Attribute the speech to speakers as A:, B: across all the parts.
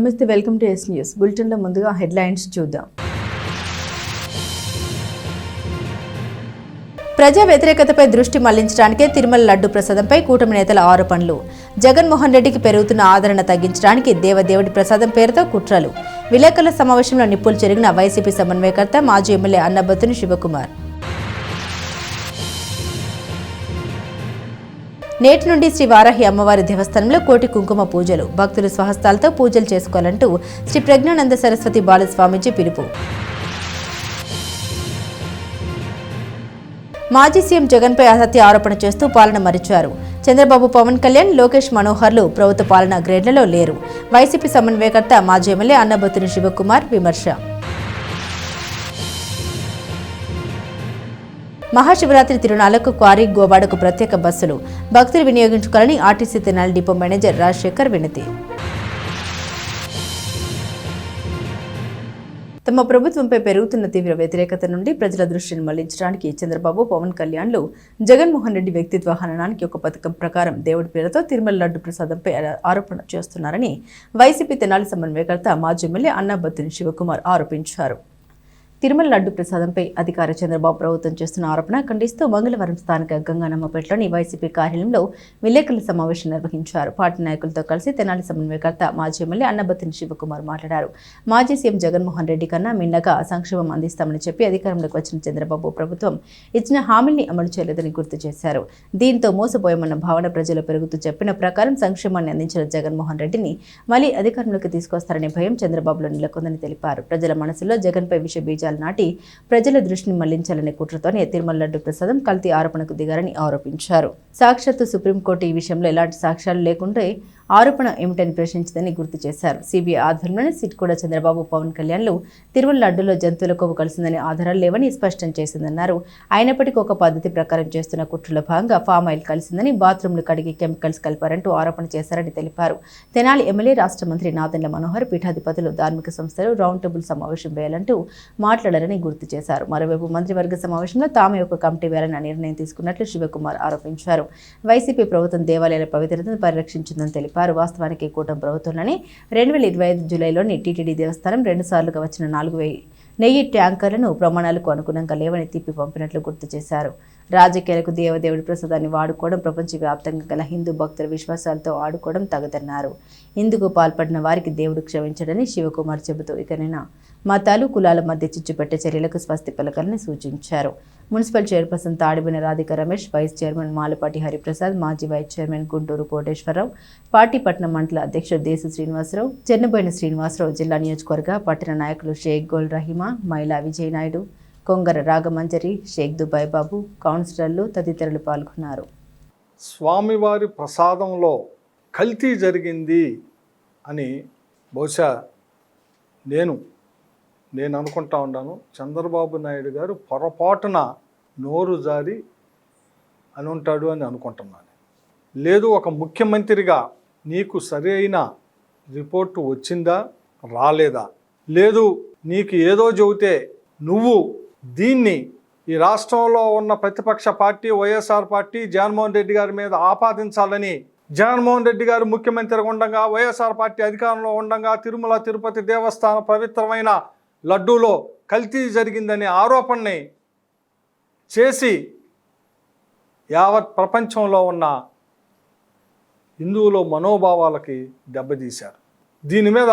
A: నమస్తే, welcome to yes news బులెటిన్లో ముందుగా హెడ్లైన్స్ చూద్దాం. ప్రజా వ్యతిరేకతపై దృష్టి మళ్లించడానికే తిరుమల లడ్డు ప్రసాదంపై కూటమి నేతల ఆరోపణలు. జగన్మోహన్ రెడ్డికి పెరుగుతున్న ఆదరణ తగ్గించడానికి దేవదేవుడి ప్రసాదం పేరుతో కుట్రలు. విలేకరుల సమావేశంలో నిప్పులు చెరిగిన వైసీపీ సమన్వయకర్త మాజీ ఎమ్మెల్యే అన్నబత్తుని శివకుమార్. నేటి నుండి శ్రీ వారాహి అమ్మవారి దేవస్థానంలో కోటి కుంకుమ పూజలు. భక్తులు స్వహస్తాలతో పూజలు చేసుకోవాలంటూ శ్రీ ప్రజ్ఞానంద సరస్వతి బాలస్వామీజీ పిలుపు. మాజీ సీఎం జగన్పై అసత్య ఆరోపణ చేస్తూ పాలన మరిచారు. చంద్రబాబు, పవన్ కళ్యాణ్, లోకేష్, మనోహర్లు ప్రభుత్వ పాలన గ్రేడ్లలో లేరు. వైసీపీ సమన్వయకర్త మాజీ ఎమ్మెల్యే అన్నబత్తుని శివకుమార్ విమర్శ. మహాశివరాత్రి తిరునాళ్లకు క్వారీ, గోవాడకు ప్రత్యేక బస్సులు భక్తులు వినియోగించుకోవాలని RTC Tenali depot manager Rajasekhar వినతి. తమ ప్రభుత్వంపై పెరుగుతున్న తీవ్ర వ్యతిరేకత నుండి ప్రజల దృష్టిని మళ్లించడానికి చంద్రబాబు, పవన్ కళ్యాణ్లు జగన్మోహన్ రెడ్డి వ్యక్తిత్వ హననానికి ఒక పథకం ప్రకారం దేవుడి పేరుతో తిరుమల లడ్డు ప్రసాదంపై ఆరోపణ చేస్తున్నారని వైసీపీ తెనాలి సమన్వయకర్త మాజీ ఎమ్మెల్యే అన్నబత్తుని శివకుమార్ ఆరోపించారు. తిరుమల లడ్డు ప్రసాదంపై అధికార చంద్రబాబు ప్రభుత్వం చేస్తున్న ఆరోపణ ఖండిస్తూ మంగళవారం స్థానిక గంగానమ్మపేటలోని వైసీపీ కార్యాలయంలో విలేకరుల సమావేశం నిర్వహించారు. పార్టీ నాయకులతో కలిసి తెనాలి సమన్వయకర్త మాజీ ఎమ్మెల్యే అన్నబత్తుని శివకుమార్ మాట్లాడారు. మాజీ సీఎం జగన్మోహన్ రెడ్డి కన్నా మిన్నగా సంక్షేమం అందిస్తామని చెప్పి అధికారంలోకి వచ్చిన చంద్రబాబు ప్రభుత్వం ఇచ్చిన హామీల్ని అమలు చేయలేదని గుర్తు చేశారు. దీంతో మోసపోయామన్న భావన ప్రజలు పెరుగుతూ చెప్పిన ప్రకారం సంక్షేమాన్ని అందించిన జగన్మోహన్ రెడ్డిని మళ్లీ అధికారంలోకి తీసుకొస్తారనే భయం చంద్రబాబులో నెలకొందని తెలిపారు. ప్రజల మనసులో జగన్పై విష బీజాలు నాటి ప్రజల దృష్టిని మళ్లించాలనే కుట్రతోనే తిరుమల లడ్డు ప్రసాదం కల్తీ ఆరోపణకు దిగారని ఆరోపించారు. సాక్షాత్తు సుప్రీంకోర్టు ఈ విషయంలో ఎలాంటి సాక్ష్యాలు లేకుంటే ఆరోపణ ఏమిటని ప్రశ్నించిందని గుర్తు చేశారు. సిబిఐ ఆధ్వర్యంలోనే సిట్ కూడా చంద్రబాబు, పవన్ కళ్యాణ్లు తిరుమల లడ్డులో జంతువుల కొవ్వు కలిసిందని ఆధారాలు లేవని స్పష్టం చేసిందన్నారు. అయినప్పటికీ ఒక పద్ధతి ప్రకారం చేస్తున్న కుట్రలో భాగంగా ఫామ్ ఆయిల్ కలిసిందని, బాత్రూంలు కడిగి కెమికల్స్ కలిపారంటూ ఆరోపణ చేశారని తెలిపారు. తెనాలి ఎమ్మెల్యే, రాష్ట్ర మంత్రి నాదెండ్ల మనోహర్ పీఠాధిపతులు, ధార్మిక సంస్థలు రౌండ్ టేబుల్ సమావేశం వేయాలంటూ మాట్లాడారని గుర్తు చేశారు. మరోవైపు మంత్రివర్గ సమావేశంలో తామే ఒక కమిటీ వేయాలన్న నిర్ణయం తీసుకున్నట్లు శివకుమార్ ఆరోపించారు. వైసీపీ ప్రభుత్వం దేవాలయాల పవిత్రతను పరిరక్షించిందని తెలిపారు. వాస్తవానికి కూటమి ప్రభుత్వంలోని 2025 జూలైలోని టీటీడీ దేవస్థానం 2 సార్లుగా వచ్చిన 4,000 ట్యాంకర్లను ప్రమాణాలకు అనుగుణంగా లేవని తిప్పి పంపినట్లు గుర్తు చేశారు. రాజకీయాలకు దేవదేవుడి ప్రసాదాన్ని వాడుకోవడం, ప్రపంచవ్యాప్తంగా గల హిందూ భక్తుల విశ్వాసాలతో ఆడుకోవడం తగదన్నారు. ఇందుకు పాల్పడిన వారికి దేవుడు క్షమించడని శివకుమార్ చెబుతూ ఇకనైనా మతాలు, కులాల మధ్య చిచ్చుపెట్టే చర్యలకు స్వస్తి పలకాలని సూచించారు. Municipal chairperson Tadiboina Radhika Ramesh, vice chairman Malapati Hariprasad, మాజీ vice chairman Guntur Koteswararao, party పట్టణ మండల అధ్యక్షుడు దేశు శ్రీనివాసరావు, చెన్నబోయిన శ్రీనివాసరావు, జిల్లా నియోజకవర్గ పట్టణ నాయకులు షేక్ గోల్ రహీమా, మైలా విజయనాయుడు, కొంగర రాగమంజరి, షేక్ దుబాయ్ బాబు, కౌన్సిలర్లు తదితరులు పాల్గొన్నారు.
B: స్వామివారి ప్రసాదంలో కల్తీ జరిగింది అని బహుశా నేను అనుకుంటా ఉన్నాను. చంద్రబాబు నాయుడు గారు పొరపాటున నోరు జారి అని ఉంటాడు అని అనుకుంటున్నాను. లేదు, ఒక ముఖ్యమంత్రిగా నీకు సరి అయిన రిపోర్టు వచ్చిందా, రాలేదా? లేదు, నీకు ఏదో చెబితే నువ్వు దీన్ని ఈ రాష్ట్రంలో ఉన్న ప్రతిపక్ష పార్టీ వైఎస్ఆర్ పార్టీ జగన్మోహన్ రెడ్డి గారి మీద ఆపాదించాలని, జగన్మోహన్ రెడ్డి గారు ముఖ్యమంత్రిగా ఉండగా, వైఎస్ఆర్ పార్టీ అధికారంలో ఉండగా తిరుమల తిరుపతి దేవస్థానం పవిత్రమైన లడ్డూలో కల్తీ జరిగిందనే ఆరోపణని చేసి యావత్ ప్రపంచంలో ఉన్న హిందువుల మనోభావాలకి దెబ్బతీశారు. దీని మీద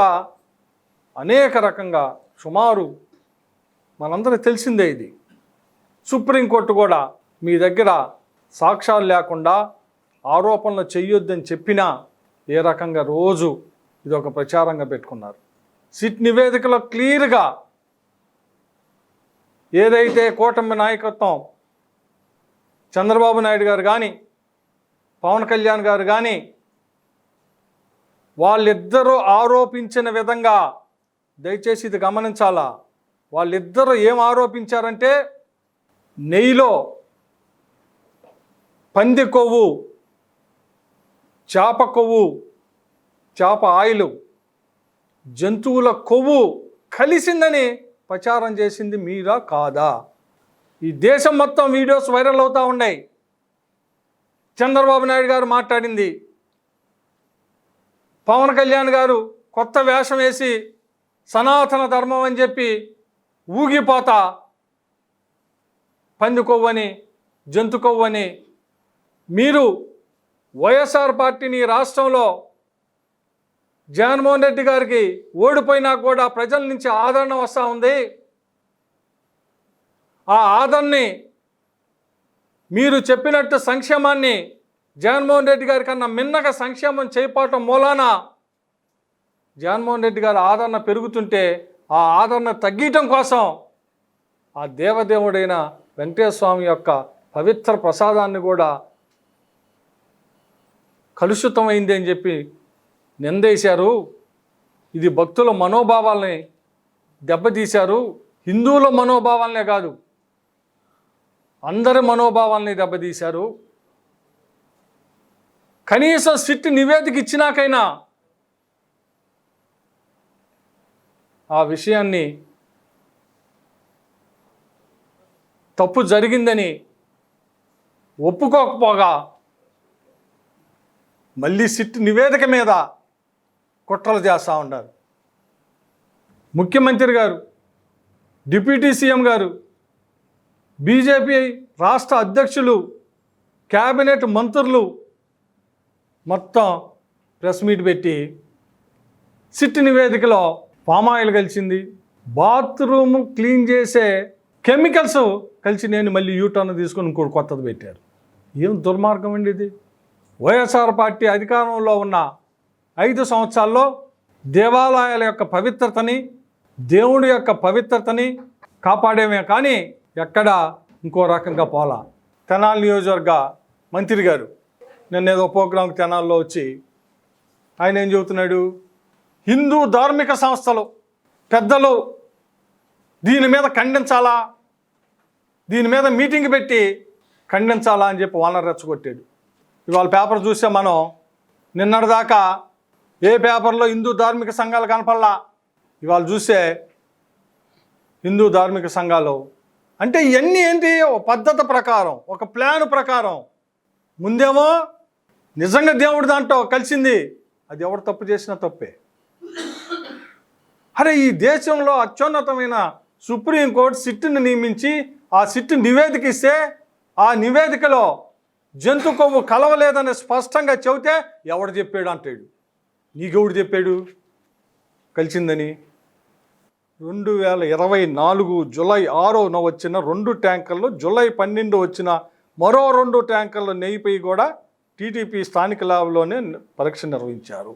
B: అనేక రకంగా సుమారు మనందరికీ తెలిసిందే. ఇది సుప్రీంకోర్టు కూడా మీ దగ్గర సాక్ష్యాలు లేకుండా ఆరోపణలు చెయ్యొద్దని చెప్పినా ఏ రకంగా రోజు ఇది ఒక ప్రచారంగా పెట్టుకున్నారు. సిట్ నివేదికలో క్లియర్గా ఏదైతే కూటమి నాయకత్వం చంద్రబాబు నాయుడు గారు కానీ, పవన్ కళ్యాణ్ గారు కానీ వాళ్ళిద్దరూ ఆరోపించిన విధంగా, దయచేసి ఇది గమనించాలా, వాళ్ళిద్దరూ ఏం ఆరోపించారంటే నెయ్యిలో పంది కొవ్వు, చేప కొవ్వు, చేప ఆయిలు, జంతువుల కొవ్వు కలిసిందని ప్రచారం చేసింది మీరా కాదా? ఈ దేశం మొత్తం వీడియోస్ వైరల్ అవుతూ ఉన్నాయి. చంద్రబాబు నాయుడు గారు మాట్లాడింది, పవన్ కళ్యాణ్ గారు కొత్త వేషం వేసి సనాతన ధర్మం అని చెప్పి ఊగిపోతా పంది కొవ్వని జంతు కొవ్వని మీరు వైఎస్ఆర్ పార్టీని రాష్ట్రంలో జగన్మోహన్ రెడ్డి గారికి ఓడిపోయినా కూడా ప్రజల నుంచి ఆదరణ వస్తూ ఉంది. ఆ ఆదరణని మీరు చెప్పినట్టు సంక్షేమాన్ని జగన్మోహన్ రెడ్డి గారి కన్నా మిన్నగా సంక్షేమం చేయకపోవటం మూలాన జగన్మోహన్ రెడ్డి గారి ఆదరణ పెరుగుతుంటే ఆ ఆదరణ తగ్గటం కోసం ఆ దేవదేవుడైన వెంకటేశ్వర స్వామి యొక్క పవిత్ర ప్రసాదాన్ని కూడా కలుషితమైంది అని చెప్పి నిందేశారు. ఇది భక్తుల మనోభావాల్ని దెబ్బతీశారు. హిందువుల మనోభావాలనే కాదు, అందరి మనోభావాల్ని దెబ్బతీశారు. కనీసం సిట్ నివేదిక ఇచ్చినాకైనా ఆ విషయాన్ని తప్పు జరిగిందని ఒప్పుకోకపోగా మళ్ళీ సిట్ నివేదిక మీద కుట్రలు చేస్తూ ఉన్నారు. ముఖ్యమంత్రి గారు, డిప్యూటీ సీఎం గారు, బీజేపీ రాష్ట్ర అధ్యక్షులు, క్యాబినెట్ మంత్రులు మొత్తం ప్రెస్ మీట్ పెట్టి సిట్ నివేదికలో పామాయిల్ కలిసింది, బాత్రూమ్ క్లీన్ చేసే కెమికల్స్ కలిసి నేను మళ్ళీ యూటర్న్ తీసుకొని ఇంకోటి కొత్తది పెట్టారు. ఏం దుర్మార్గం అండి ఇది. వైఎస్ఆర్ పార్టీ అధికారంలో ఉన్న 5 సంవత్సరాల్లో దేవాలయాల యొక్క పవిత్రతని, దేవుడి యొక్క పవిత్రతని కాపాడేమే కానీ ఎక్కడ ఇంకో రకంగా పోలా. తెనాలి నియోజకవర్గ మంత్రి గారు నిన్న ఏదో ప్రోగ్రాంకి తెనాల్లో వచ్చి ఆయన ఏం చెబుతున్నాడు, హిందూ ధార్మిక సంస్థలు పెద్దలు దీని మీద ఖండించాలా, దీని మీద మీటింగ్ పెట్టి ఖండించాలా అని చెప్పి వాళ్ళని రెచ్చగొట్టాడు. ఇవాళ పేపర్ చూస్తే మనం నిన్నటిదాకా ఏ పేపర్లో హిందూ ధార్మిక సంఘాలు కనపడలా, ఇవాళ చూస్తే హిందూ ధార్మిక సంఘాలు అంటే ఇవన్నీ ఏంటి, ఒక పద్ధతి ప్రకారం, ఒక ప్లాన్ ప్రకారం. ముందేమో నిజంగా దేవుడి దాంట్లో కలిసింది, అది ఎవరు తప్పు చేసినా తప్పే. అరే ఈ దేశంలో అత్యున్నతమైన సుప్రీంకోర్టు సిట్టుని నియమించి ఆ సిట్టు నివేదిక ఇస్తే ఆ నివేదికలో జంతు కొవ్వు కలవలేదని స్పష్టంగా చెబితే ఎవడు చెప్పాడు అంటాడు. నీకెవడు చెప్పాడు కలిసిందని? 2024 జూలై 6న వచ్చిన 2 ట్యాంకర్లు, జూలై 12 వచ్చిన మరో 2 ట్యాంకర్ల నెయ్యిపై కూడా టీటీపీ స్థానిక ల్యాబ్లోనే పరీక్ష నిర్వహించారు.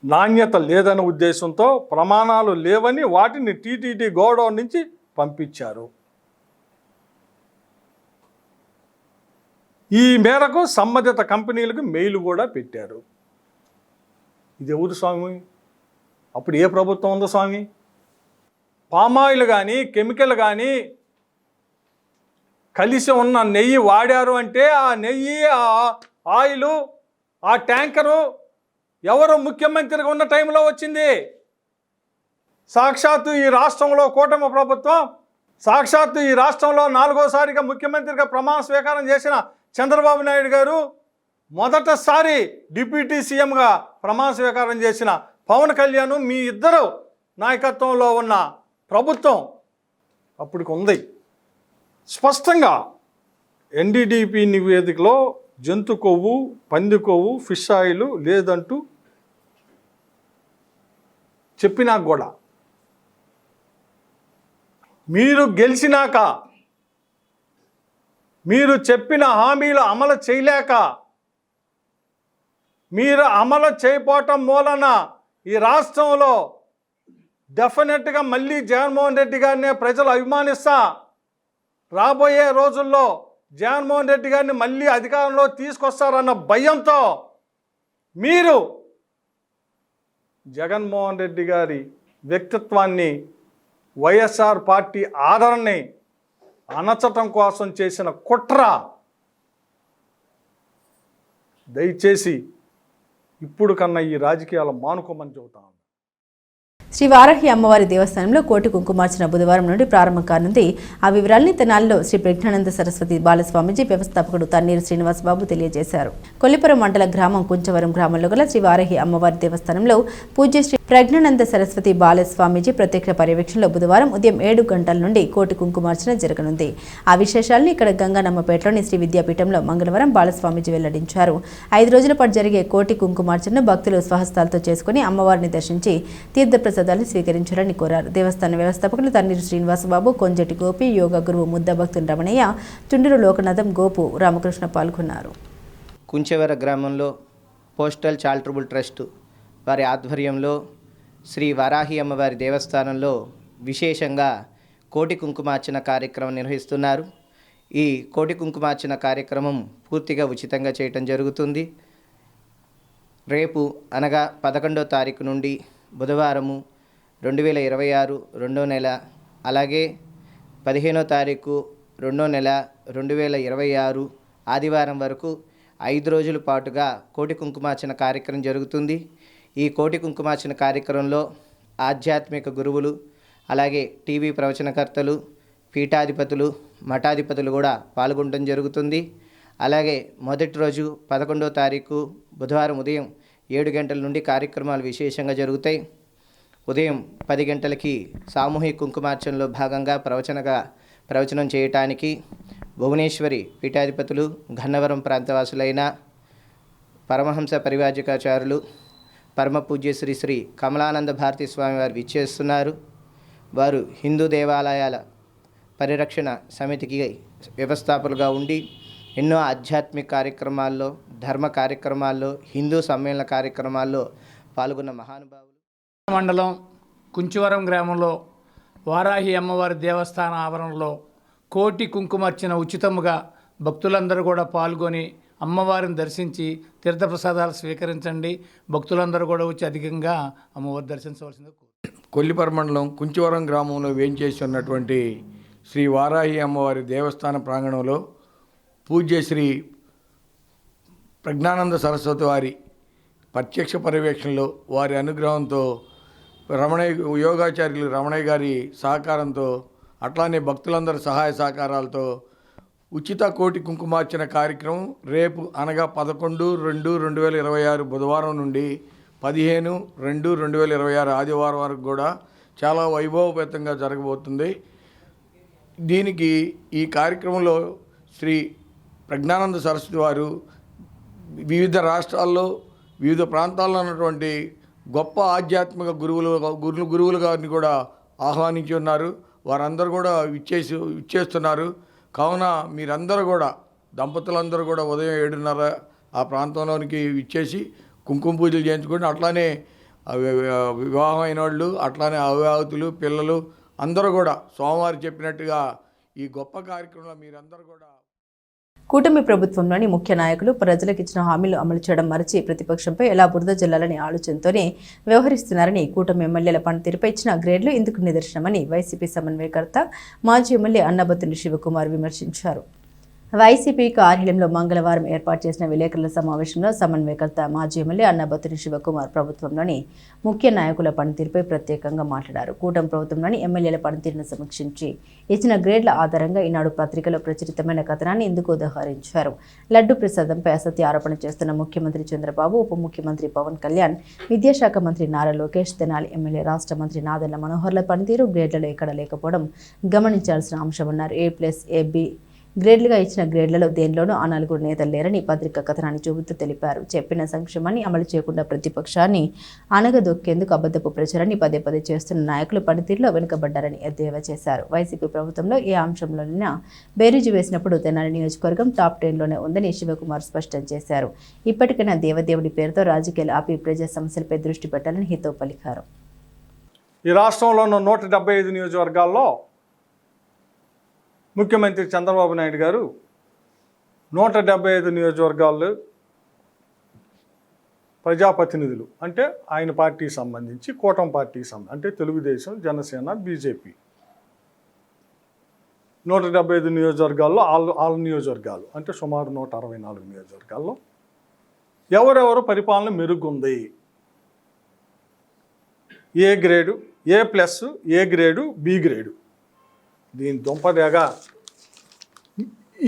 B: నాణ్యత లేదనే ఉద్దేశంతో, ప్రమాణాలు లేవని వాటిని టీటీడీ గోడౌన్ నుంచి పంపించారు. ఈ మేరకు సంబంధిత కంపెనీలకు మెయిల్ కూడా పెట్టారు. ఇది ఎవరు స్వామి? అప్పుడు ఏ ప్రభుత్వం ఉందో స్వామి? పామాయిల్ కానీ కెమికల్ కానీ కలిసి ఉన్న నెయ్యి వాడారు అంటే ఆ నెయ్యి, ఆ ఆయిలు, ఆ ట్యాంకరు ఎవరు ముఖ్యమంత్రిగా ఉన్న టైంలో వచ్చింది? సాక్షాత్తు ఈ రాష్ట్రంలో కూటమి ప్రభుత్వం, సాక్షాత్తు ఈ రాష్ట్రంలో 4వసారిగా ముఖ్యమంత్రిగా ప్రమాణ స్వీకారం చేసిన చంద్రబాబు నాయుడు గారు, మొదటిసారి డిప్యూటీ సీఎంగా ప్రమాణ స్వీకారం చేసిన పవన్ కళ్యాణ్, మీ ఇద్దరు నాయకత్వంలో ఉన్న ప్రభుత్వం అప్పటికి ఉంది. స్పష్టంగా ఎన్డీడీపీ నివేదికలో జంతు కొవ్వు, పంది కొవ్వు, ఫిష్ ఆయిల్ లేదంటూ చెప్పినా కూడా మీరు గెలిచినాక మీరు చెప్పిన హామీలు అమలు చేయలేక, మీరు అమలు చేయకపోవటం మూలన ఈ రాష్ట్రంలో డెఫినెట్గా మళ్ళీ జగన్మోహన్ రెడ్డి గారినే ప్రజలు అభిమానిస్తా, రాబోయే రోజుల్లో జగన్మోహన్ రెడ్డి గారిని మళ్ళీ అధికారంలో తీసుకొస్తారన్న భయంతో మీరు జగన్మోహన్ రెడ్డి గారి వ్యక్తిత్వాన్ని, వైఎస్ఆర్ పార్టీ ఆదరణని అణచటం కోసం చేసిన కుట్ర. దయచేసి ఇప్పుడు కన్నా ఈ రాజకీయాలు మానుకోమని చెబుతాను.
A: శ్రీ వారాహి అమ్మవారి దేవస్థానంలో కోటి కుంకుమార్చన బుధవారం నుండి ప్రారంభం కానుంది. ఆ వివరాల్ని తెనాలిలో శ్రీ ప్రజ్ఞానంద సరస్వతి బాలస్వామీజీ వ్యవస్థాపకుడు తన్నీరు శ్రీనివాసబాబు తెలియజేశారు. కొల్లిపురం మండల గ్రామం కుంచవరం గ్రామంలో గల శ్రీ వారాహి అమ్మవారి దేవస్థానంలో పూజ్య శ్రీ ప్రజ్ఞానంద సరస్వతి బాలస్వామీజీ ప్రత్యక్ష పర్యవేక్షణలో బుధవారం ఉదయం 7 గంటల నుండి కోటి కుంకుమార్చన జరగనుంది. ఆ విశేషాలను ఇక్కడ గంగానమ్మపేటలోని శ్రీ విద్యాపీఠంలో మంగళవారం బాలస్వామీజీ వెల్లడించారు. 5 రోజుల పాటు జరిగే కోటి కుంకుమార్చనను భక్తులు స్వహస్తాలతో చేసుకుని అమ్మవారిని దర్శించి తీర్థప్రసాదాలను స్వీకరించాలని కోరారు. దేవస్థాన వ్యవస్థాపకులు తన్నీరు శ్రీనివాసబాబు, కొంజటి గోపి, యోగా గురువు ముద్ద భక్తుని రమణయ్య, చుండూరు లోకనాథం, గోపు రామకృష్ణ పాల్గొన్నారు.
C: కుంచెవర గ్రామంలో పోస్టల్ చారిటబుల్ ట్రస్ట్ వారి ఆధ్వర్యంలో శ్రీ వారాహి అమ్మవారి దేవస్థానంలో విశేషంగా కోటి కుంకుమార్చన కార్యక్రమం నిర్వహిస్తున్నారు. ఈ కోటి కుంకుమార్చన కార్యక్రమం పూర్తిగా ఉచితంగా చేయటం జరుగుతుంది. రేపు అనగా 11వ తారీఖు నుండి బుధవారము 2026 2వ నెల, అలాగే 15వ తారీఖు 2వ నెల 2026 ఆదివారం వరకు 5 రోజుల పాటుగా కోటి కుంకుమార్చన కార్యక్రమం జరుగుతుంది. ఈ కోటి కుంకుమార్చన కార్యక్రమంలో ఆధ్యాత్మిక గురువులు, అలాగే టీవీ ప్రవచనకర్తలు, పీఠాధిపతులు, మఠాధిపతులు కూడా పాల్గొనడం జరుగుతుంది. అలాగే మొదటి రోజు 11వ తారీఖు బుధవారం ఉదయం 7 గంటల నుండి కార్యక్రమాలు విశేషంగా జరుగుతాయి. ఉదయం 10 గంటలకి సామూహిక కుంకుమార్చనలో భాగంగా ప్రవచనం చేయటానికి భువనేశ్వరి పీఠాధిపతులు, గన్నవరం ప్రాంతవాసులైన పరమహంస పరివాజకాచారులు పరమ పూజ్య శ్రీ శ్రీ కమలానంద భారతీ స్వామి వారు విచ్చేస్తున్నారు. వారు హిందూ దేవాలయాల పరిరక్షణ సమితికి వ్యవస్థాపకులుగా ఉండి ఎన్నో ఆధ్యాత్మిక కార్యక్రమాల్లో, ధర్మ కార్యక్రమాల్లో, హిందూ సమ్మేళన కార్యక్రమాల్లో పాల్గొన్న మహానుభావులు.
D: మండలం కుంచువరం గ్రామంలో వారాహి అమ్మవారి దేవస్థాన ఆవరణలో కోటి కుంకుమార్చన ఉచితముగా భక్తులందరూ కూడా పాల్గొని అమ్మవారిని దర్శించి తీర్థప్రసాదాలు స్వీకరించండి. భక్తులందరూ కూడా వచ్చి అధికంగా అమ్మవారి దర్శించవలసింది.
E: కొల్లిపర మండలం కుంచవరం గ్రామంలో వేంచేసి ఉన్నటువంటి శ్రీ వారాహి అమ్మవారి దేవస్థాన ప్రాంగణంలో పూజ్య శ్రీ ప్రజ్ఞానంద సరస్వతి వారి ప్రత్యక్ష పర్యవేక్షణలో వారి అనుగ్రహంతో యోగాచార్యులు రమణయ్య గారి సహకారంతో, అట్లానే భక్తులందరి సహాయ సహకారాలతో ఉచిత కోటి కుంకుమార్చన కార్యక్రమం రేపు అనగా 11/2/2026 బుధవారం నుండి 15/2/2026 ఆదివారం వరకు కూడా చాలా వైభవపేతంగా జరగబోతుంది. దీనికి ఈ కార్యక్రమంలో శ్రీ ప్రజ్ఞానంద సరస్వతి వారు వివిధ రాష్ట్రాల్లో, వివిధ ప్రాంతాల్లో ఉన్నటువంటి గొప్ప ఆధ్యాత్మిక గురువులు గారిని కూడా ఆహ్వానించి ఉన్నారు. వారందరూ కూడా ఇచ్చేస్తున్నారు. కావున మీరందరూ కూడా, దంపతులందరూ కూడా ఉదయం 7:30 ఆ ప్రాంతంలోనికి ఇచ్చేసి కుంకుమ పూజలు చేయించుకోండి. అట్లానే వివాహం అయిన వాళ్ళు, అట్లానే అవివాహితులు, పిల్లలు అందరూ కూడా సోమవారం చెప్పినట్టుగా ఈ గొప్ప కార్యక్రమంలో మీరందరూ కూడా.
A: కూటమి ప్రభుత్వంలోని ముఖ్య నాయకులు ప్రజలకు ఇచ్చిన హామీలు అమలు చేయడం మరచి ప్రతిపక్షంపై ఎలా బురద జల్లాలనే ఆలోచనతోనే వ్యవహరిస్తున్నారని కూటమి ఎమ్మెల్యేల పనితీరుపై ఇచ్చిన గ్రేడ్లు ఇందుకు నిదర్శనమని వైసీపీ సమన్వయకర్త మాజీ ఎమ్మెల్యే అన్నబత్తుని శివకుమార్ విమర్శించారు. వైసీపీ కార్యాలయంలో మంగళవారం ఏర్పాటు చేసిన విలేకరుల సమావేశంలో సమన్వయకర్త మాజీ ఎమ్మెల్యే అన్నబత్తుని శివకుమార్ ప్రభుత్వంలోని ముఖ్య నాయకుల పనితీరుపై ప్రత్యేకంగా మాట్లాడారు. కూటమి ప్రభుత్వంలోని ఎమ్మెల్యేల పనితీరును సమీక్షించి ఇచ్చిన గ్రేడ్ల ఆధారంగా ఈనాడు పత్రికలో ప్రచురితమైన కథనాన్ని ఇందుకు ఉదహరించారు. లడ్డు ప్రసాదంపై అసత్య ఆరోపణ చేస్తున్న ముఖ్యమంత్రి చంద్రబాబు, ఉప ముఖ్యమంత్రి పవన్ కళ్యాణ్, విద్యాశాఖ మంత్రి నారా లోకేష్, తెనాలి ఎమ్మెల్యే రాష్ట్ర మంత్రి నాదెళ్ల మనోహర్ల పనితీరు గ్రేడ్లలో ఎక్కడ లేకపోవడం గమనించాల్సిన అంశమన్నారు. A+, AB గ్రేడ్లుగా ఇచ్చిన గ్రేడ్లలో దేనిలోనూ ఆ 4 నేతలు లేరని పత్రిక కథనాన్ని చూపుతూ తెలిపారు. చెప్పిన సంక్షేమాన్ని అమలు చేయకుండా ప్రతిపక్షాన్ని అనగదొక్కేందుకు అబద్ధపు ప్రచారాన్ని పదే చేస్తున్న నాయకులు పనితీరులో వెనుకబడ్డారని ఎద్దేవా చేశారు. వైసీపీ ప్రభుత్వంలో ఏ అంశంలోనైనా బేరీజు వేసినప్పుడు తెనాలి నియోజకవర్గం టాప్ 10లోనే ఉందని శివకుమార్ స్పష్టం చేశారు. ఇప్పటికైనా దేవదేవుడి పేరుతో రాజకీయాలు ఆపి ప్రజా సమస్యలపై దృష్టి పెట్టాలని హితవు పలికారు.
B: ఈ రాష్ట్రంలో ఉన్న 175 నియోజకవర్గాల్లో ముఖ్యమంత్రి చంద్రబాబు నాయుడు గారు 175 నియోజకవర్గాల్లో ప్రజాప్రతినిధులు, అంటే ఆయన పార్టీకి సంబంధించి, కూటమి పార్టీకి సంబంధించి, అంటే తెలుగుదేశం, జనసేన, బీజేపీ 175 నియోజకవర్గాల్లో ఆల్ నియోజకవర్గాలు అంటే సుమారు 164 నియోజకవర్గాల్లో ఎవరెవరు పరిపాలన మెరుగుంది, A grade, A plus, A grade, B grade. దీని దుంపదేగా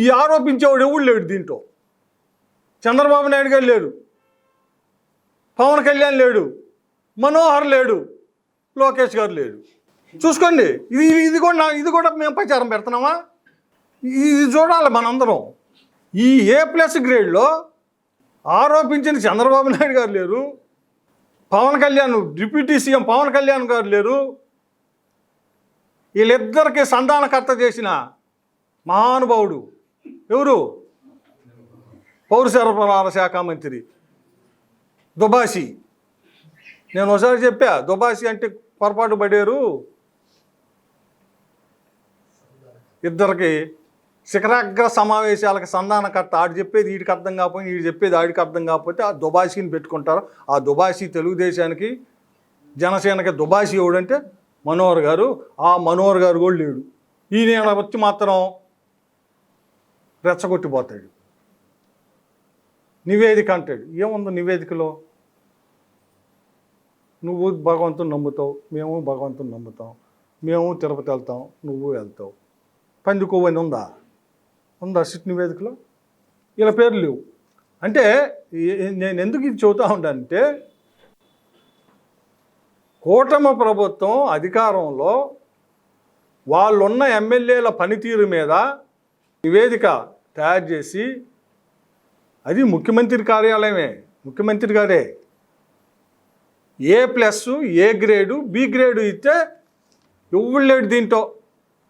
B: ఈ ఆరోపించేవాడు ఎవడు లేడు దీంట్లో. చంద్రబాబు నాయుడు గారు లేరు, పవన్ కళ్యాణ్ లేడు, మనోహర్ లేడు, లోకేష్ గారు లేడు. చూసుకోండి, ఇది కూడా మేము ప్రచారం పెడుతున్నామా? ఇది చూడాలి మనందరం. ఈ ఏ ప్లస్ గ్రేడ్లో ఆరోపించిన చంద్రబాబు నాయుడు గారు లేరు, పవన్ కళ్యాణ్ డిప్యూటీ సీఎం పవన్ కళ్యాణ్ గారు లేరు. వీళ్ళిద్దరికి సంధానకర్త చేసిన మహానుభావుడు ఎవరు? పౌర సరఫరాల శాఖ మంత్రి దుబాసి. నేను ఒకసారి చెప్పా, దుబాసి అంటే పొరపాటు పడారు. ఇద్దరికి శిఖరాగ్ర సమావేశాలకు సంధానకర్త. ఆడు చెప్పేది వీడికి అర్థం కాకపోయి, వీడు చెప్పేది ఆడికి అర్థం కాకపోతే ఆ దుబాసిని పెట్టుకుంటారు. ఆ దుబాసి తెలుగుదేశానికి జనసేనకి దుబాసి ఎవడంటే మనోహర్ గారు. ఆ మనోహర్ గారు కూడా లేడు. ఈయన వచ్చి మాత్రం రెచ్చగొట్టిపోతాడు. నివేదిక అంటాడు. ఏముంది నివేదికలో? నువ్వు భగవంతుని నమ్ముతావు, మేము భగవంతుని నమ్ముతాం, మేము తిరుపతి వెళ్తాం, నువ్వు వెళ్తావు. పందికోవని ఉందా సిట్ నివేదికలో? ఇలా పేర్లు లేవు. అంటే నేను ఎందుకు ఇది చెబుతా ఉంటానంటే, కూటమి ప్రభుత్వం అధికారంలో వాళ్ళున్న ఎమ్మెల్యేల పనితీరు మీద నివేదిక తయారు చేసి, అది ముఖ్యమంత్రి కార్యాలయమే, ముఖ్యమంత్రి గారే A plus, A grade, B grade ఇస్తే ఎవరు లేడు దీంట్లో.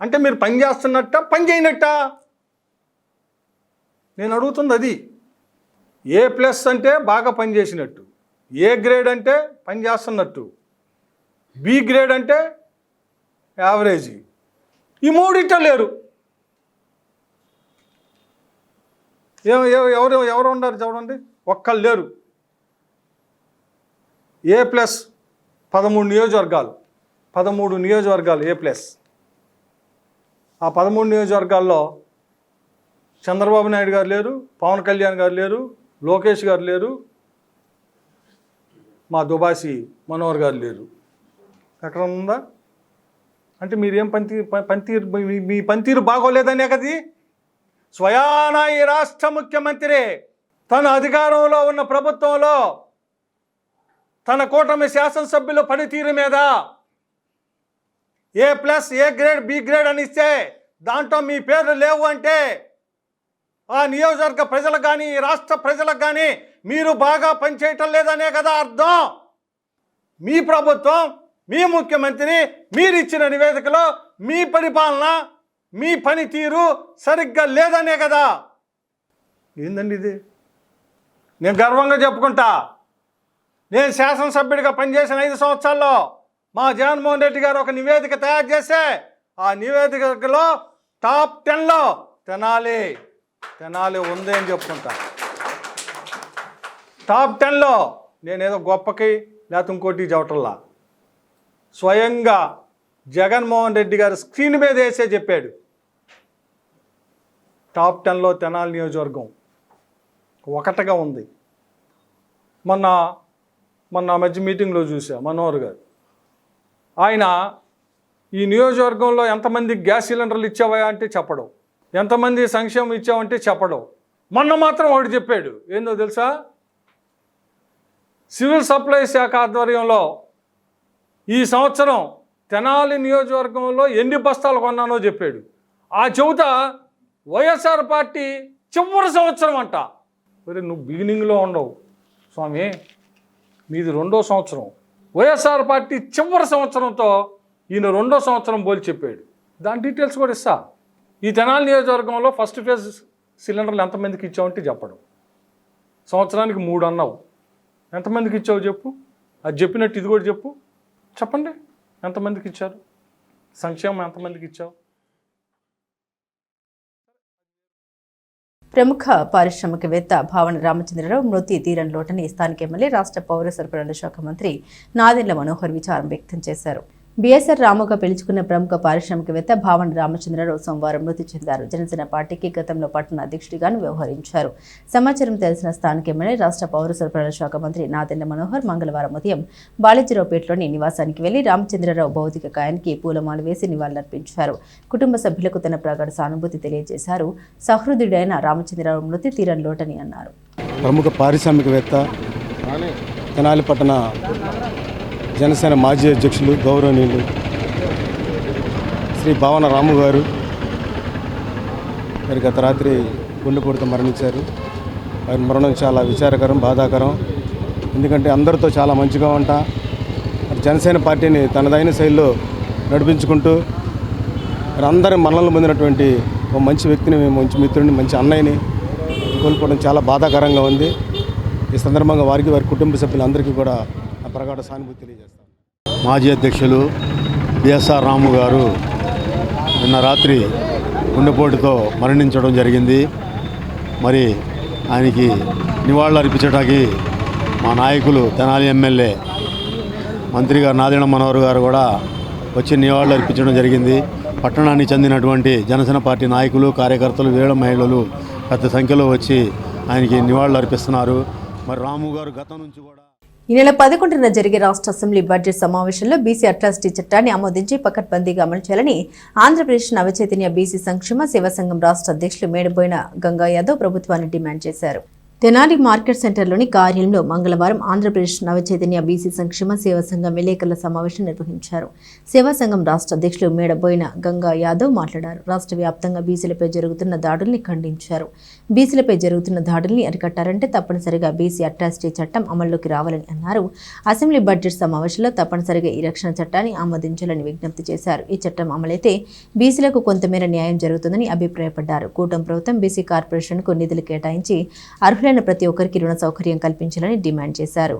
B: అంటే మీరు పని చేస్తున్నట్ట, పని చేయనట్ట? నేను అడుగుతుంది అది. ఏ ప్లస్ అంటే బాగా పనిచేసినట్టు, ఏ గ్రేడ్ అంటే పని చేస్తున్నట్టు, బి గ్రేడ్ అంటే యావరేజీ. ఈ మూడిట లేరు. ఎవరు ఉన్నారు చూడండి, ఒక్కళ్ళు లేరు. ఏ ప్లస్ 13 నియోజకవర్గాలు, 13 నియోజకవర్గాలు ఏ ప్లస్. ఆ 13 నియోజకవర్గాల్లో చంద్రబాబు నాయుడు గారు లేరు, పవన్ కళ్యాణ్ గారు లేరు, లోకేష్ గారు లేరు, మా దుబాసి మనోహర్ గారు లేరు. ఎక్కడ ఉందా? అంటే మీరేం పనితీరు మీ పనితీరు బాగోలేదనే కది. స్వయానా ఈ రాష్ట్ర ముఖ్యమంత్రి తన అధికారంలో ఉన్న ప్రభుత్వంలో తన కూటమి శాసనసభ్యుల పనితీరు మీద A plus, A grade, B grade అని ఇస్తే దాంట్లో మీ పేర్లు లేవు అంటే ఆ నియోజకవర్గ ప్రజలకు కానీ, రాష్ట్ర ప్రజలకు కానీ మీరు బాగా పనిచేయటం లేదనే కదా అర్థం. మీ ప్రభుత్వం, మీ ముఖ్యమంత్రి, మీరు ఇచ్చిన నివేదికలో మీ పరిపాలన, మీ పనితీరు సరిగ్గా లేదనే కదా. ఏందండి ఇది? నేను గర్వంగా చెప్పుకుంటా, నేను శాసనసభ్యుడిగా పనిచేసిన 5 సంవత్సరాల్లో మా జగన్మోహన్ రెడ్డి గారు ఒక నివేదిక తయారు చేస్తే ఆ నివేదికలో టాప్ 10లో తెనాలి ఉంది అని చెప్పుకుంటా. టాప్ 10లో నేనేదో గొప్పకి లేకపోతే ఇంకోటి చెప్పటల్లా. స్వయంగా జగన్మోహన్ రెడ్డి గారు స్క్రీన్ మీద వేసే చెప్పాడు, టాప్ 10లో తెనాలి నియోజకవర్గం ఒకటిగా ఉంది. మొన్న మధ్య మీటింగ్లో చూసా మనోహర్ గారు, ఆయన ఈ నియోజకవర్గంలో ఎంతమంది గ్యాస్ సిలిండర్లు ఇచ్చావా అంటే చెప్పడం, ఎంతమంది సంక్షేమం ఇచ్చావంటే చెప్పడం. మొన్న మాత్రం ఒకటి చెప్పాడు, ఏందో తెలుసా? సివిల్ సప్లై శాఖ ఆధ్వర్యంలో ఈ సంవత్సరం తెనాలి నియోజకవర్గంలో ఎన్ని బస్తాలు కొన్నానో చెప్పాడు. ఆ చెబుత వైఎస్ఆర్ పార్టీ చివరి సంవత్సరం అంట. మరి నువ్వు బిగినింగ్లో ఉండవు స్వామి, మీది 2వ సంవత్సరం. వైఎస్ఆర్ పార్టీ చివరి సంవత్సరంతో ఈయన 2వ సంవత్సరం పోలి చెప్పాడు. దాని డీటెయిల్స్ కూడా ఇస్తా. ఈ తెనాలి నియోజకవర్గంలో ఫస్ట్ ఫేజ్ సిలిండర్లు ఎంతమందికి ఇచ్చావంటే చెప్పడం. సంవత్సరానికి 3 అన్నావు, ఎంతమందికి ఇచ్చావు చెప్పు. అది చెప్పినట్టు ఇది కూడా చెప్పు, చెప్పండి ఎంతమందికి ఇచ్చారు, సంక్షేమం ఎంతమందికి ఇచ్చావు.
A: ప్రముఖ పారిశ్రామికవేత్త భావన రామచంద్రరావు మృతి తీరని లోటని స్థానిక ఎమ్మెల్యే రాష్ట్ర పౌర సరఫరాల శాఖ మంత్రి నాదెండ్ల మనోహర్ విచారం వ్యక్తం చేశారు. బీఎస్ఆర్ రాముగా పిలుచుకున్న ప్రముఖ పారిశ్రామికవేత్త భావన రామచంద్రరావు సోమవారం మృతి చెందారు. జనసేన పార్టీకి గతంలో పట్టణ అధ్యక్షుడిగాను వ్యవహరించారు. సమాచారం తెలిసిన స్థానిక ఎమ్మెల్యే రాష్ట్ర పౌర సరఫరాల శాఖ మంత్రి నాదెండ్ల మనోహర్ మంగళవారం ఉదయం బాలాజీరావుపేటలోని నివాసానికి వెళ్లి రామచంద్రరావు భౌతిక కాయానికి పూలమాల వేసి నివాళులర్పించారు. కుటుంబ సభ్యులకు తన ప్రగాఢ సానుభూతి తెలియజేశారు. సహృదయుడైన రామచంద్రరావు మృతి తీరని లోటని అన్నారు.
F: ప్రముఖ పారిశ్రామికవేత్త తెనాలి పట్టణ జనసేన మాజీ అధ్యక్షులు గౌరవనీయులు శ్రీ భావన రాము గారు మరి గత రాత్రి గుండెపోటుతో మరణించారు. వారి మరణం చాలా విచారకరం, బాధాకరం. ఎందుకంటే అందరితో చాలా మంచిగా ఉంటా జనసేన పార్టీని తనదైన శైలిలో నడిపించుకుంటూ మరి అందరి మన్ననలు పొందినటువంటి ఒక మంచి వ్యక్తిని, మంచి మిత్రుడిని, మంచి అన్నయ్యని కోల్పోవడం చాలా బాధాకరంగా ఉంది. ఈ సందర్భంగా వారికి, వారి కుటుంబ సభ్యులందరికీ కూడా ప్రగాఢ సానుభూతి తెలియజేస్తాను.
G: మాజీ అధ్యక్షులు బిఎస్ఆర్ రాము గారు నిన్న రాత్రి గుండెపోటుతో మరణించడం జరిగింది. మరి ఆయనకి నివాళులు అర్పించడానికి మా నాయకులు తెనాలి ఎమ్మెల్యే మంత్రి గారు నాదెండ్ల మనోహర్ గారు కూడా వచ్చి నివాళులు అర్పించడం జరిగింది. పట్టణానికి చెందినటువంటి జనసేన పార్టీ నాయకులు, కార్యకర్తలు, వేల మహిళలు పెద్ద సంఖ్యలో వచ్చి ఆయనకి నివాళులు అర్పిస్తున్నారు. మరి రాము గారు గతం నుంచి కూడా
A: ఈ నెల 11న జరిగే రాష్ట్ర అసెంబ్లీ బడ్జెట్ సమావేశంలో బీసీ అట్రాసిటీ చట్టాన్ని ఆమోదించి పకడ్బందీగా అమలు చేయాలని ఆంధ్రప్రదేశ్ నవచైతన్య బీసీ సంక్షేమ సేవా సంఘం రాష్ట్ర అధ్యక్షులు మేడబోయిన గంగా యాదవ్ ప్రభుత్వాన్ని డిమాండ్ చేశారు. తెనాలి మార్కెట్ సెంటర్లోని కార్యాలయంలో మంగళవారం ఆంధ్రప్రదేశ్ నవచైతన్య బీసీ సంక్షేమ సేవా సంఘం విలేకరుల సమావేశం నిర్వహించారు. సేవా సంఘం రాష్ట్ర అధ్యక్షులు మేడబోయిన గంగా యాదవ్ మాట్లాడారు. రాష్ట్ర వ్యాప్తంగా బీసీలపై జరుగుతున్న దాడుల్ని ఖండించారు. బీసీలపై జరుగుతున్న దాడుల్ని అరికట్టారంటే తప్పనిసరిగా బీసీ అట్రాసిటీ చట్టం అమల్లోకి రావాలని అన్నారు. అసెంబ్లీ బడ్జెట్ సమావేశంలో తప్పనిసరిగా ఈ రక్షణ చట్టాన్ని ఆమోదించాలని విజ్ఞప్తి చేశారు. ఈ చట్టం అమలైతే బీసీలకు కొంతమేర న్యాయం జరుగుతుందని అభిప్రాయపడ్డారు. కూటమి ప్రభుత్వం బీసీ కార్పొరేషన్కు నిధులు కేటాయించి అర్హులైన ప్రతి ఒక్కరికి రుణ సౌకర్యం కల్పించాలని డిమాండ్ చేశారు.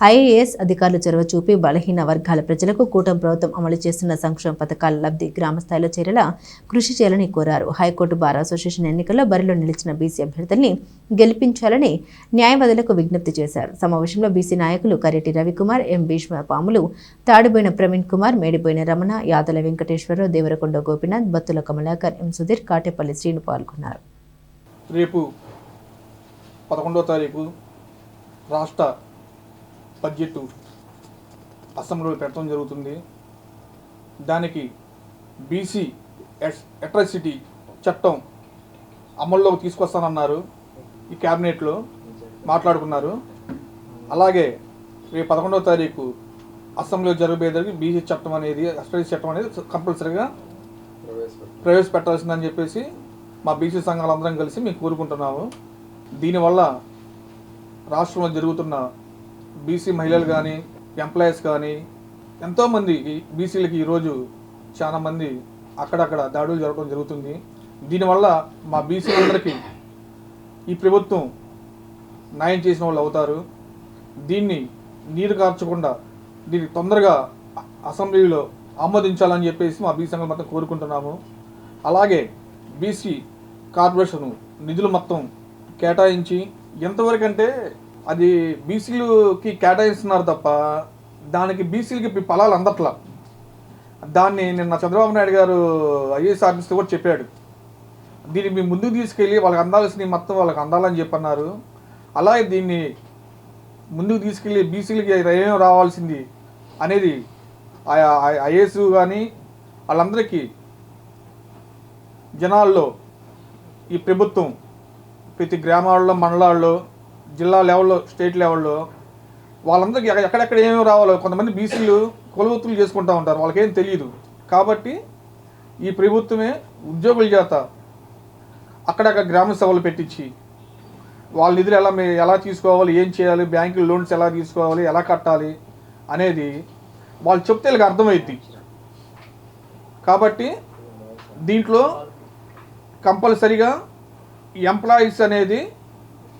A: ఐఏఎస్ అధికారులు చొరవ చూపి బలహీన వర్గాల ప్రజలకు కూటమి ప్రభుత్వం అమలు చేస్తున్న సంక్షేమ పథకాల లబ్ధి గ్రామ స్థాయిలో చేరేలా కృషి చేయాలని కోరారు. హైకోర్టు బార్ అసోసియేషన్ ఎన్నికల్లో బరిలో నిలిచిన బీసీ అభ్యర్థుల్ని గెలిపించాలని న్యాయవాదులకు విజ్ఞప్తి చేశారు. సమావేశంలో బీసీ నాయకులు కరెటి రవికుమార్, ఎం భీష్మ పాములు, తాడిబోయిన ప్రవీణ్ కుమార్, మేడిపోయిన రమణ, యాదల వెంకటేశ్వరరావు, దేవరకొండ గోపినాథ్, బత్తుల కమలాకర్, ఎం సుధీర్, కాటేపల్లి శ్రీను పాల్గొన్నారు.
B: రేపు 11వ తారీఖు రాష్ట్ర బడ్జెట్ అసెంబ్లీలో పెట్టడం జరుగుతుంది. దానికి బీసీ అట్రాసిటీ చట్టం అమల్లోకి తీసుకొస్తానన్నారు. ఈ క్యాబినెట్లో మాట్లాడుకున్నారు. అలాగే రేపు 11వ తారీఖు అసెంబ్లీలో జరగబోయేదానికి బీసీ చట్టం అనేది, అట్రాసిటీ చట్టం అనేది కంపల్సరీగా ప్రవేశపెట్టాల్సిందని చెప్పేసి మా బీసీ సంఘాలందరం కలిసి మేము కోరుకుంటున్నాము. దీనివల్ల రాష్ట్రంలో జరుగుతున్న బీసీ మహిళలు కానీ, ఎంప్లాయీస్ కానీ, ఎంతోమంది బీసీలకి ఈరోజు చాలామంది అక్కడక్కడ దాడులు జరగడం జరుగుతుంది. దీనివల్ల మా బీసీలందరికీ ఈ ప్రభుత్వం న్యాయం చేసిన వాళ్ళు అవుతారు. దీన్ని నీరు కార్చకుండా దీన్ని తొందరగా అసెంబ్లీలో ఆమోదించాలని చెప్పేసి మా బీసీ సంఘం మొత్తం కోరుకుంటున్నాము. అలాగే బీసీ కార్పొరేషన్ నిధులు మొత్తం కేటాయించి, ఎంతవరకు అంటే అది బీసీలకి కేటాయిస్తున్నారు తప్ప దానికి బీసీలకి ఫలాలు అందట్లా. దాన్ని నిన్న చంద్రబాబు నాయుడు గారు ఐఏఎస్ ఆఫీసర్ కూడా చెప్పాడు. దీన్ని మేము ముందుకు తీసుకెళ్ళి వాళ్ళకి అందాల్సిన మొత్తం వాళ్ళకి అందాలని చెప్పన్నారు. అలాగే దీన్ని ముందుకు తీసుకెళ్ళి బీసీలకి ఏమేమి రావాల్సింది అనేది ఐఏఎస్ కానీ వాళ్ళందరికీ జనాల్లో ఈ ప్రభుత్వం ప్రతి గ్రామాల్లో, మండలాల్లో, జిల్లా లెవెల్లో, స్టేట్ లెవెల్లో వాళ్ళందరికీ ఎక్కడెక్కడ ఏమేమి రావాలో కొంతమంది బీసీలు కొలువొత్తులు చేసుకుంటూ ఉంటారు. వాళ్ళకేం తెలియదు. కాబట్టి ఈ ప్రభుత్వమే ఉద్యోగుల చేత అక్కడక్కడ గ్రామ సభలు పెట్టించి వాళ్ళ నిధులు ఎలా తీసుకోవాలి, ఏం చేయాలి, బ్యాంకులు లోన్స్ ఎలా తీసుకోవాలి, ఎలా కట్టాలి అనేది వాళ్ళు చెప్తే వీళ్ళకి అర్థమైద్ది. కాబట్టి దీంట్లో కంపల్సరీగా ఎంప్లాయీస్ అనేది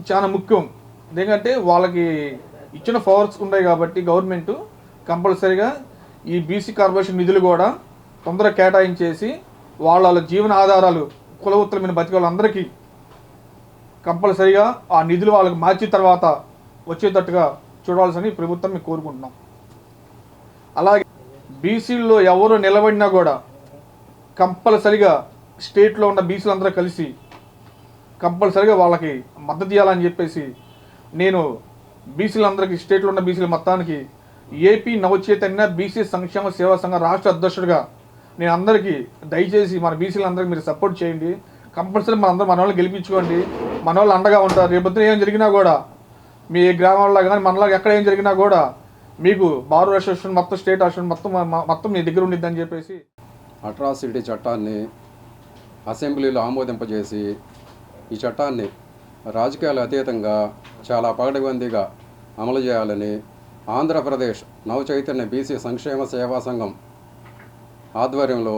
B: చాలా ముఖ్యం. ఎందుకంటే వాళ్ళకి ఇచ్చిన పవర్స్ ఉన్నాయి కాబట్టి గవర్నమెంట్ కంపల్సరీగా ఈ బీసీ కార్పొరేషన్ నిధులు కూడా తొందరగా కేటాయించేసి వాళ్ళ జీవన ఆధారాలు కులవృత్తుల మీద బతికే వాళ్ళందరికీ కంపల్సరీగా ఆ నిధులు వాళ్ళకి మార్చిన తర్వాత వచ్చేటట్టుగా చూడాల్సిన ప్రభుత్వం మేము కోరుకుంటున్నాం. అలాగే బీసీల్లో ఎవరు నిలబడినా కూడా కంపల్సరిగా స్టేట్లో ఉన్న బీసీలు అందరూ కలిసి కంపల్సరిగా వాళ్ళకి మద్దతు ఇవ్వాలని చెప్పేసి నేను బీసీలందరికీ స్టేట్లో ఉన్న బీసీల మొత్తానికి ఏపీ నవచైతన్య బీసీ సంక్షేమ సేవా సంఘం రాష్ట్ర అధ్యక్షుడిగా నేను అందరికీ దయచేసి మన బీసీలందరికీ మీరు సపోర్ట్ చేయండి. కంపల్సరీ మన వాళ్ళని గెలిపించుకోండి. మన వాళ్ళు అండగా ఉంటారు. రేపొద్దున ఏం జరిగినా కూడా మీ గ్రామాల్లో కానీ మనలో ఎక్కడ ఏం జరిగినా కూడా మీకు బారు అసోసియేషన్ మొత్తం స్టేట్ అసోసియేషన్ మొత్తం మీ దగ్గర ఉండిద్దని చెప్పేసి
H: అట్రాసిటీ చట్టాన్ని అసెంబ్లీలో ఆమోదింపజేసి ఈ చట్టాన్ని రాజకీయాలు అతీతంగా చాలా పకడ్బందీగా అమలు చేయాలని ఆంధ్రప్రదేశ్ నవచైతన్య బీసీ సంక్షేమ సేవా సంఘం ఆధ్వర్యంలో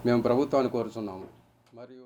H: మేము ప్రభుత్వాన్ని కోరుచున్నాము. మరియు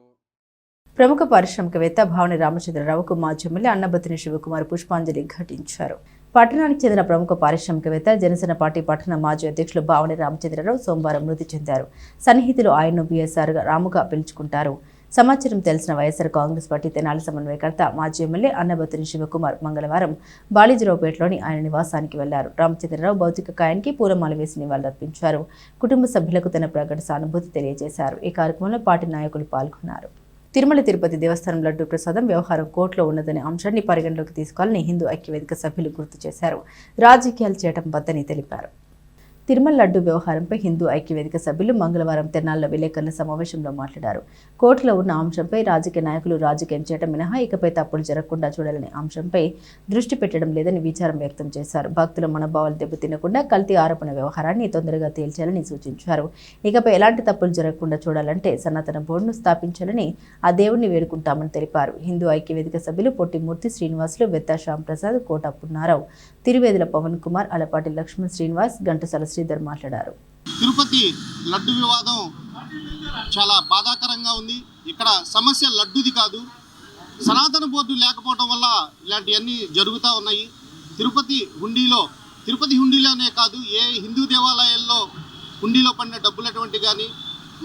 A: ప్రముఖ పారిశ్రామికవేత్త భావని రామచంద్రరావుకు మాజీ ఎమ్మెల్యే అన్నబత్తిని శివకుమార్ పుష్పాంజలి ఘటించారు. పట్టణానికి చెందిన ప్రముఖ పారిశ్రామికవేత్త జనసేన పార్టీ పట్టణ మాజీ అధ్యక్షులు భావని రామచంద్రరావు సోమవారం మృతి చెందారు. సన్నిహితులు ఆయన్ను బీఎస్ఆర్ రాముగా పిలుచుకుంటారు. సమాచారం తెలిసిన వైఎస్ఆర్ కాంగ్రెస్ పార్టీ తెనాలి సమన్వయకర్త మాజీ ఎమ్మెల్యే అన్నబత్తిని శివకుమార్ మంగళవారం బాలిజరావుపేటలోని ఆయన నివాసానికి వెళ్లారు. రామచంద్రరావు భౌతిక కాయానికి పూలమాల వేసి నివాళులర్పించారు. కుటుంబ సభ్యులకు తన ప్రకట సానుభూతి తెలియజేశారు. ఈ కార్యక్రమంలో పార్టీ నాయకులు పాల్గొన్నారు. తిరుమల తిరుపతి దేవస్థానం లడ్డూ ప్రసాదం వ్యవహారం కోర్టులో ఉన్నదనే అంశాన్ని పరిగణలోకి తీసుకోవాలని హిందూ ఐక్యవేదిక సభ్యులు గుర్తు చేశారు. రాజకీయాలు చేయటం వద్దని తెలిపారు. తిరుమల లడ్డు వ్యవహారంపై హిందూ ఐక్యవేదిక సభ్యులు మంగళవారం తెనాలిలో విలేకరుల సమావేశంలో మాట్లాడారు. కోర్టులో ఉన్న అంశంపై రాజకీయ నాయకులు రాజకీయం చేయడం మినహా ఇకపై తప్పులు జరగకుండా చూడాలనే అంశంపై దృష్టి పెట్టడం లేదని విచారం వ్యక్తం చేశారు. భక్తుల మనోభావాలు దెబ్బతినకుండా కల్తీ ఆరోపణ వ్యవహారాన్ని తొందరగా తేల్చాలని సూచించారు. ఇకపై ఎలాంటి తప్పులు జరగకుండా చూడాలంటే సనాతన బోర్డును స్థాపించాలని ఆ దేవుణ్ణి వేడుకుంటామని తెలిపారు. హిందూ ఐక్యవేదిక సభ్యులు పొట్టిమూర్తి శ్రీనివాసులు, వెత్తా శ్యాంప్రసాద్, కోట పున్నారావు, తిరువేదుల పవన్ కుమార్, అలపాటి లక్ష్మణ్ శ్రీనివాస్, ఘంటసాల శ్రీధర్ మాట్లాడారు.
I: తిరుపతి లడ్డు వివాదం చాలా బాధాకరంగా ఉంది. ఇక్కడ సమస్య లడ్డుది కాదు, సనాతన బోర్డు లేకపోవడం వల్ల ఇలాంటివన్నీ జరుగుతూ ఉన్నాయి. తిరుపతి హుండీలోనే కాదు, ఏ హిందూ దేవాలయాల్లో హుండీలో పడిన డబ్బులు అటువంటి కానీ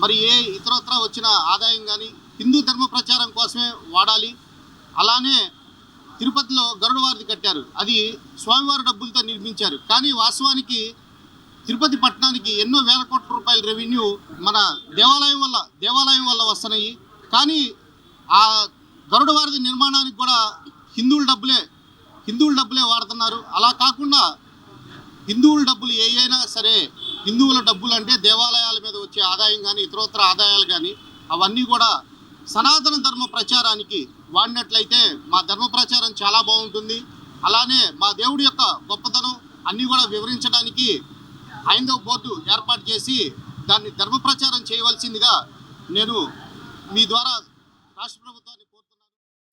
I: మరి ఏ ఇతరత్ర వచ్చిన ఆదాయం కానీ హిందూ ధర్మ ప్రచారం కోసమే వాడాలి. అలానే తిరుపతిలో గరుడ వారిది కట్టారు, అది స్వామివారి డబ్బులతో నిర్మించారు. కానీ వాస్తవానికి తిరుపతి పట్టణానికి ఎన్నో వేల కోట్ల రూపాయల రెవెన్యూ మన దేవాలయం వల్ల వస్తున్నాయి. కానీ ఆ గరుడ వారిది నిర్మాణానికి కూడా హిందువుల డబ్బులే వాడుతున్నారు. అలా కాకుండా హిందువుల డబ్బులు అయినా సరే, హిందువుల డబ్బులు అంటే దేవాలయాల మీద వచ్చే ఆదాయం కానీ ఇతరోత్తర ఆదాయాలు కానీ అవన్నీ కూడా సనాతన ధర్మ ప్రచారానికి వాడినట్లయితే మా ధర్మ ప్రచారం చాలా బాగుంటుంది. అలానే మా దేవుడి యొక్క గొప్పతనం అన్నీ కూడా వివరించడానికి హైందవ బోర్డు ఏర్పాటు చేసి దాన్ని ధర్మ ప్రచారం చేయవలసిందిగా నేను మీ ద్వారా రాష్ట్ర ప్రభుత్వాన్ని కోరుతున్నాను.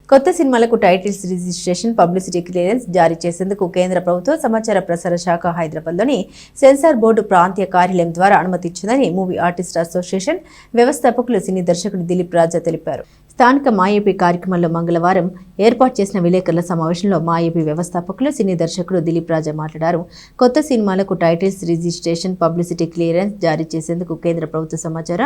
A: కొత్త సినిమాలకు టైటిల్స్ రిజిస్ట్రేషన్, పబ్లిసిటీ క్లియరెన్స్ జారీ చేసేందుకు కేంద్ర ప్రభుత్వం సమాచార ప్రసార శాఖ హైదరాబాద్లోని సెన్సార్ బోర్డు ప్రాంతీయ కార్యాలయం ద్వారా అనుమతి ఇచ్చిందని మూవీ ఆర్టిస్ట్ అసోసియేషన్ వ్యవస్థాపకులు సినీ దర్శకుడు దిలీప్ రాజా తెలిపారు. స్థానిక మాఏపీ కార్యక్రమంలో మంగళవారం ఏర్పాటు చేసిన విలేకరుల సమావేశంలో మాఏపీ వ్యవస్థాపకులు సినీ దర్శకుడు దిలీప్ రాజా మాట్లాడారు. కొత్త సినిమాలకు టైటిల్స్ రిజిస్ట్రేషన్, పబ్లిసిటీ క్లియరెన్స్ జారీ చేసేందుకు కేంద్ర ప్రభుత్వ సమాచార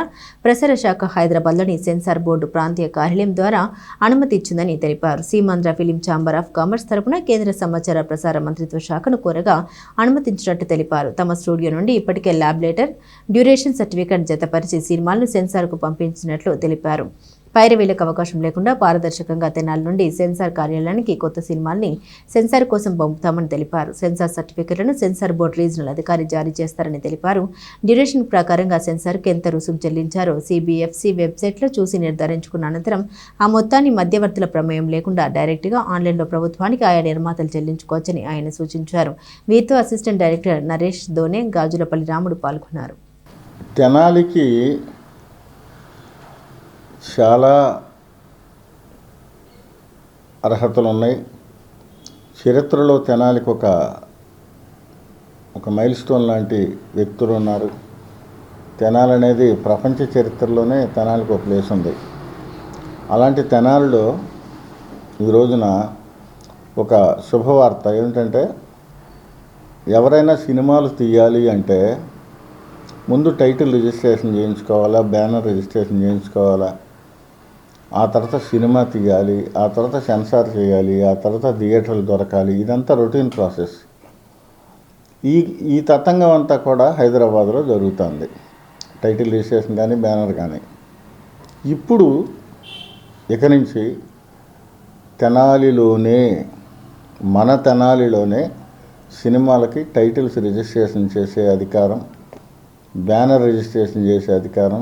A: ప్రసార శాఖ హైదరాబాద్లోని సెన్సార్ బోర్డు ప్రాంతీయ కార్యాలయం ద్వారా అనుమతి ఇచ్చిందని తెలిపారు. Seemandhra film chamber of commerce తరపున కేంద్ర సమాచార ప్రసార మంత్రిత్వ శాఖను కోరగా అనుమతించినట్టు తెలిపారు. తమ స్టూడియో నుండి ఇప్పటికే ల్యాబ్ లెటర్, డ్యూరేషన్ సర్టిఫికెట్ జతపరిచి సినిమాలను సెన్సార్కు పంపించినట్లు తెలిపారు. పైరవీలకు అవకాశం లేకుండా పారదర్శకంగా తెనాలి నుండి సెన్సార్ కార్యాలయానికి కొత్త సినిమాల్ని సెన్సార్ కోసం పంపుతామని తెలిపారు. సెన్సార్ సర్టిఫికెట్లను సెన్సార్ బోర్డు రీజనల్ అధికారి జారీ చేస్తారని తెలిపారు. డ్యూరేషన్ ప్రకారంగా సెన్సార్కి ఎంత రుసుము చెల్లించారో సిబిఎఫ్సి వెబ్సైట్లో చూసి నిర్ధారించుకున్న అనంతరం ఆ మొత్తాన్ని మధ్యవర్తుల ప్రమేయం లేకుండా డైరెక్ట్గా ఆన్లైన్లో ప్రభుత్వానికి ఆయా నిర్మాతలు చెల్లించుకోవచ్చని ఆయన సూచించారు. వీరితో అసిస్టెంట్ డైరెక్టర్ నరేష్ దోనే, గాజులపల్లి రాముడు పాల్గొన్నారు.
J: తెనాలికి చాలా అర్హతలు ఉన్నాయి. చరిత్రలో తెనాలికి ఒక మైల్ స్టోన్ లాంటి వ్యక్తులు ఉన్నారు. తెనాలి అనేది ప్రపంచ చరిత్రలోనే తెనాలికి ఒక ప్లేస్ ఉంది. అలాంటి తెనాలిలో ఈ రోజున ఒక శుభవార్త ఏంటంటే, ఎవరైనా సినిమాలు తీయాలి అంటే ముందు టైటిల్ రిజిస్ట్రేషన్ చేయించుకోవాలా, బ్యానర్ రిజిస్ట్రేషన్ చేయించుకోవాలా, ఆ తర్వాత సినిమా తీయాలి, ఆ తర్వాత సెన్సార్ చేయాలి, ఆ తర్వాత థియేటర్లు దొరకాలి. ఇదంతా రొటీన్ ప్రాసెస్. ఈ ఈ తతంగం అంతా కూడా హైదరాబాద్లో జరుగుతుంది, టైటిల్ రిజిస్ట్రేషన్ కానీ బ్యానర్ కానీ. ఇప్పుడు ఇక నుంచి తెనాలిలోనే, మన తెనాలిలోనే సినిమాలకి టైటిల్స్ రిజిస్ట్రేషన్ చేసే అధికారం, బ్యానర్ రిజిస్ట్రేషన్ చేసే అధికారం,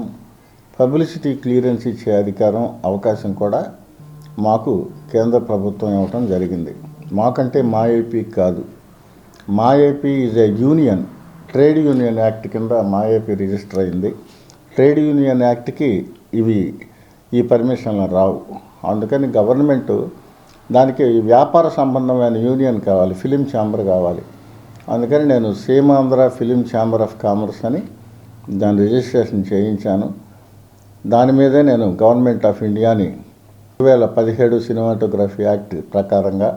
J: పబ్లిసిటీ క్లియరెన్స్ ఇచ్చే అధికారం, అవకాశం కూడా మాకు కేంద్ర ప్రభుత్వం ఇవ్వటం జరిగింది. మాకంటే మా ఏపీ కాదు, మా AP is A union, trade union act కింద మా ఏపీ రిజిస్టర్ అయింది. ట్రేడ్ యూనియన్ యాక్ట్కి ఈ పర్మిషన్లు రావు. అందుకని గవర్నమెంట్ దానికి వ్యాపార సంబంధమైన యూనియన్ కావాలి, ఫిలిం ఛాంబర్ కావాలి. అందుకని నేను Seemandhra film chamber of commerce అని దాని రిజిస్ట్రేషన్ చేయించాను. దాని మీదే నేను గవర్నమెంట్ ఆఫ్ ఇండియాని 2017 సినిమాటోగ్రఫీ యాక్ట్ ప్రకారంగా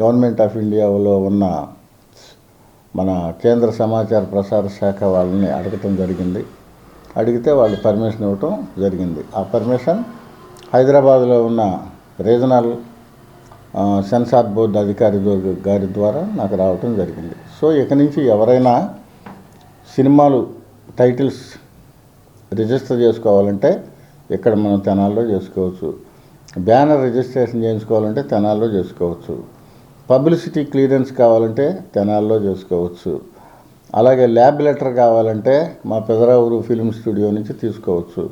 J: గవర్నమెంట్ ఆఫ్ ఇండియాలో ఉన్న మన కేంద్ర సమాచార ప్రసార శాఖ వాళ్ళని అడగటం జరిగింది. అడిగితే వాళ్ళు పర్మిషన్ ఇవ్వటం జరిగింది. ఆ పర్మిషన్ హైదరాబాద్లో ఉన్న రీజనల్ సెన్సార్ బోర్డు అధికారి గారి ద్వారా నాకు రావటం జరిగింది. సో ఇక నుంచి ఎవరైనా సినిమాలు టైటిల్స్ రిజిస్టర్ చేసుకోవాలంటే ఇక్కడ మనం తెనాల్లో చేసుకోవచ్చు, బ్యానర్ రిజిస్ట్రేషన్ చేయించుకోవాలంటే తెనాల్లో చేసుకోవచ్చు, పబ్లిసిటీ క్లియరెన్స్ కావాలంటే తెనాల్లో చేసుకోవచ్చు, అలాగే ల్యాబ్ లెటర్ కావాలంటే మా పెదరావూరు ఫిలిం స్టూడియో నుంచి తీసుకోవచ్చు,